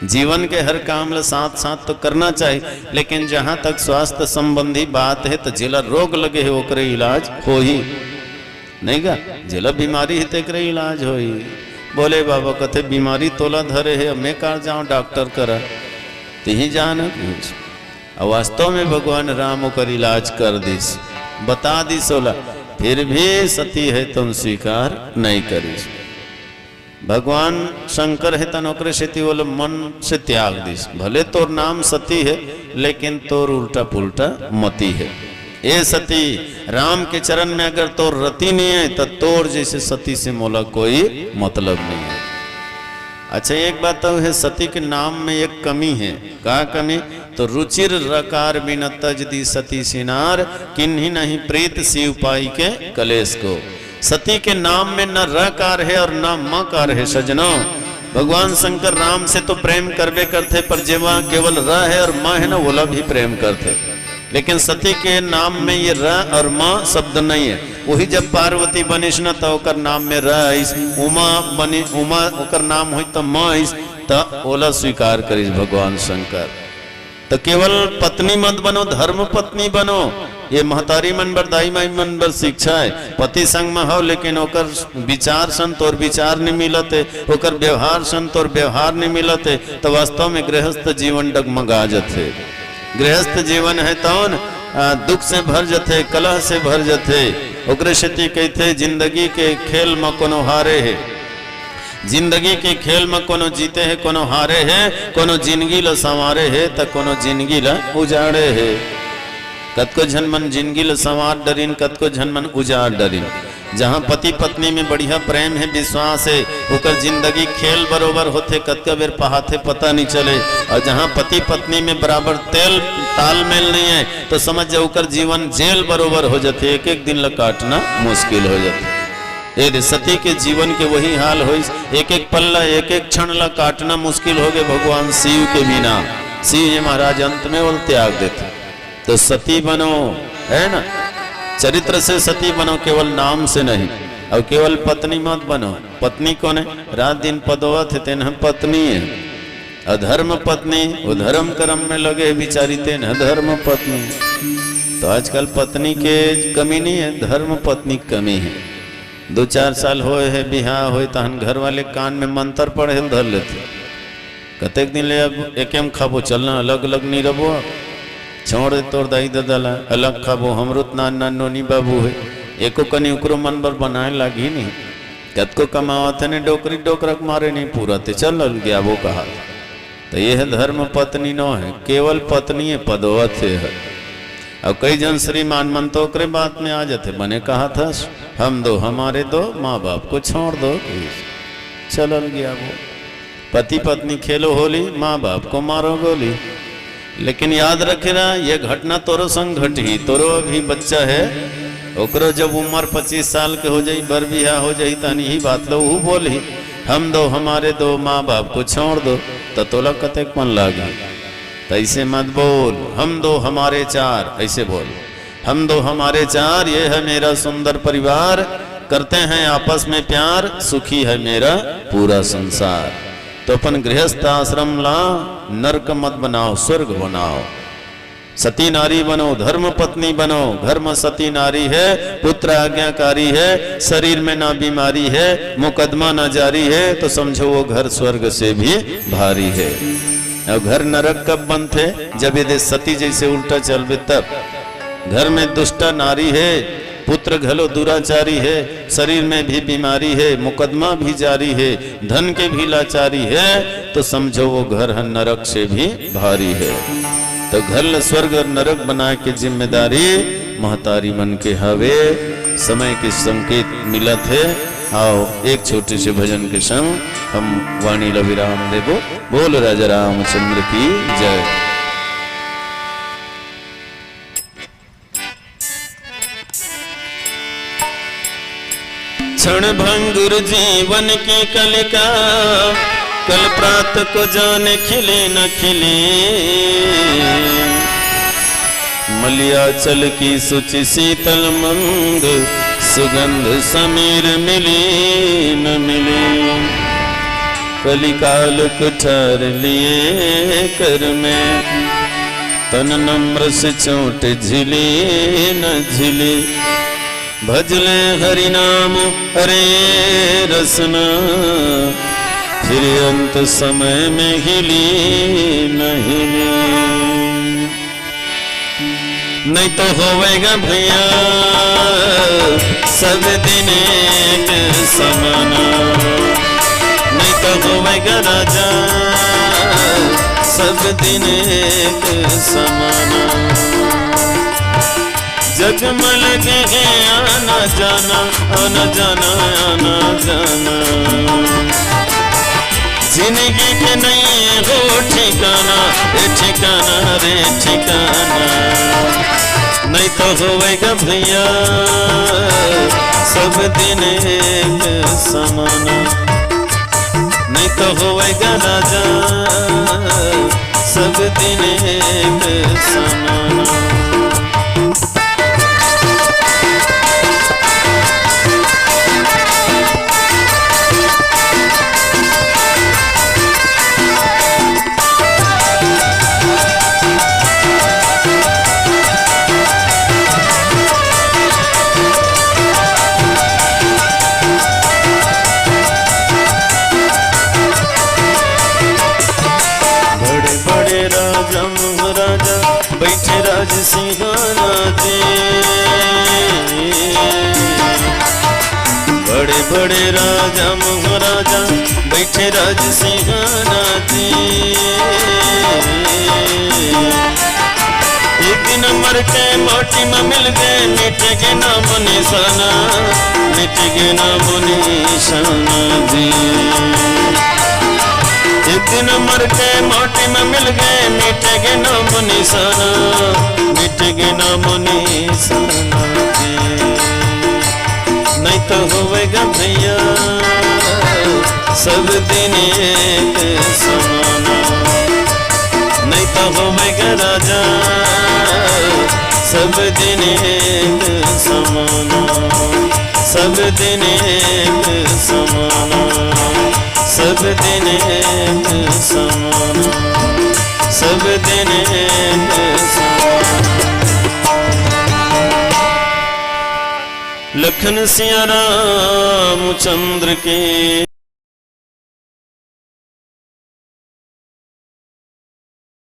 जीवन के हर काम ला साथ साथ तो करना चाहिए, लेकिन जहाँ तक स्वास्थ्य संबंधी बात है तो जिला रोग लगे है ओकरे इलाज हो ही नहीं गा, जिला बीमारी है तेकरे इलाज हो ही। बोले बाबा कहते बीमारी तोला धरे है मैं कार जाऊँ डॉक्टर करा तीही जाना। वास्तव में भगवान राम ओकर इलाज कर दिस बता दी सोला, फिर भी सती है तुम स्वीकार नहीं करी। भगवान शंकर है तन ओकरे सती बोले मन से त्याग दिस, भले तोर नाम सती है लेकिन तोर उल्टा पुल्टा मती है। ए सती राम के चरण में अगर तोर रति नहीं है तो तोर जैसे सती से मोला कोई मतलब नहीं है। अच्छा एक बात तो है, सती के नाम में एक कमी है। क्या कमी? तो रुचिर रकार बिन तजदी सती सिनार, किन्हीं नहीं प्रीत शिव पाई के कलेश को। सती के नाम में न रकार है और न मकार है सजनों। भगवान शंकर राम से तो प्रेम करवे करते, पर जेवा केवल र है और म है ना, बोला भी प्रेम करते। लेकिन सती के नाम में ये र और म शब्द नहीं है। वही जब पार्वती बनिस न तो ओकर नाम में र आइस, उमा बनी उमा ओकर नाम हुई तो म आइस, तो ओला स्वीकार करिस भगवान शंकर। तो केवल पत्नी मत बनो, धर्म पत्नी बनो। ये महतारी मन बर दाई माई मन बर शिक्षा है। पति संग में हो लेकिन ओकर विचार संत और विचार नहीं मिलते, ओकर व्यवहार संत और व्यवहार नहीं मिलते, तो वास्तव में गृहस्थ जीवन डगमगा जाते। गृहस्थ जीवन है तौन दुख से भर जाते, कलह से भर जाते। ओकरे सेती कहते जिंदगी के खेल में कोनो हारे है। जिंदगी के खेल में कोनो जीते है, कोनो हारे है, कोनो जिंदगी ला संवारे है, तो कोनो जिंदगी ला उजाड़े है। कतको झन मन जिंदगी ला संवार डरिन, कतको झन मन उजाड़ डरिन। जहाँ पति पत्नी में बढ़िया प्रेम है, विश्वास है, ओकर जिंदगी खेल बरोबर होते, कतका बेर पहाते पता नहीं चले। और जहाँ पति पत्नी में बराबर तालमेल नहीं है, तो समझ जाओ ओकर जीवन जेल बरोबर हो जाते, एक एक दिन ला काटना मुश्किल हो जाते। यदि सती के जीवन के वही हाल हो, एक एक पल्ला एक एक क्षण ला काटना मुश्किल हो गए भगवान शिव के बिना। शिव जी महाराज अंत में वो त्याग देते। तो सती बनो, है ना, चरित्र से सती बनो, केवल नाम से नहीं। और केवल पत्नी मत बनो। पत्नी कौन है? रात दिन पदवत है, तेन पत्नी है। अधर्म पत्नी वो धर्म कर्म में लगे बिचारी, तेन धर्म पत्नी। तो आजकल पत्नी के कमी नहीं है, धर्म पत्नी कमी है। 2-4 साल होए है बिहार होए, तहन घर वाले कान में मंत्र पढ़े धर लेते। कतेक दिन ले अब एकेम खाबो, चलना अलग अलग नहीं रबो, छोड़ दे तोर दाई दादा अलग खाबो। हमरो नाना नोनी बाबू है, एको कनी उकरो मन बर बनाए लागी नहीं। कतको कमावत है ने डोकरी डोकरक मारे नहीं पूरा, ते चल गया वो कहा। तो यह धर्म पत्नी नो है, केवल पत्नी है, पदवत है। अब कई जन श्रीमान मन तो ओकरे बात में आ जाते, बने कहा था हम दो हमारे दो, माँ बाप को छोड़ दो, चलल गया वो। पति पत्नी खेलो होली, माँ बाप को मारो गोली। लेकिन याद रखेना ये घटना तोरो संग घटी, तोरो अभी बच्चा है, ओकरो जब उम्र 25 साल के हो जाई, बर बिहा हो जाई, तनी ही बात लो वो बोली हम दो हमारे दो, माँ बाप को छोड़ दो, तो तोला कतेक मन लागी। तो ऐसे मत बोल, हम दो हमारे चार, ऐसे बोल हम दो हमारे चार, ये है मेरा सुंदर परिवार, करते हैं आपस में प्यार, सुखी है मेरा पूरा संसार। तो अपन गृहस्थ आश्रम ला, नरक मत बनाओ, स्वर्ग बनाओ। सती नारी बनो, धर्म पत्नी बनो। घर में सती नारी है, पुत्र आज्ञाकारी है, शरीर में ना बीमारी है, मुकदमा ना जारी है, तो समझो वो घर स्वर्ग से भी भारी है। और घर नरक कब बनते? जब यदि सती जैसे उल्टा चलबे तब। घर में दुष्टा नारी है, पुत्र घलो दुराचारी है, शरीर में भी बीमारी है, मुकदमा भी जारी है, धन के भी लाचारी है, तो समझो वो घर नरक से भी भारी है। तो घर स्वर्ग और नरक बना के जिम्मेदारी महतारी मन के हवे। समय के संकेत मिला थे। आओ एक छोटे से भजन के संग हम वाणी ला विराम देबो। बोल राजा रामचंद्र की जय। क्षण भंगुर जीवन की कलिका, कल प्रात को जाने खिले न खिले। मलयाचल की सुचि शीतल मंद, सुगंध समीर मिली न मिली। कलिकाल कुठार लिए कर में, तन नम्र से चोट झिली न झिली। भजले हरि नाम हरे रसना, फिर अंत समय में हिली न हिली। नहीं तो होवेगा भैया सब दिन एक समाना, नहीं तो होवेगा राजा सब दिन एक समाना। जगमल के आना जाना, आना जाना, आना जाना। जिंदगी के नहीं हो ठिकाना, ठिकाना रे ठिकाना। नहीं तो होएगा भैया सब दिन एक समाना, नहीं तो होएगा राजा सब दिन एक समाना। बैठे राज सिंहाना दे, बड़े बड़े राजा महाराजा बैठे राज सिंहाना दे। एक दिन मर के माटी में मिल गए, मिट के नाम निशाना, मिट के नाम निशाना दे। एक दिन मर के माटी में मिल गए, मिटेगे नाम निशाना, मिटेगे नाम निशाना दे। नहीं तो होएगा भैया सब दिन एक समाना, नहीं तो होएगा राजा सब दिन एक समाना, सब दिन एक समाना, सब दिन एक समाना, सब दिन एक समाना। लखन सिया रामचंद्र के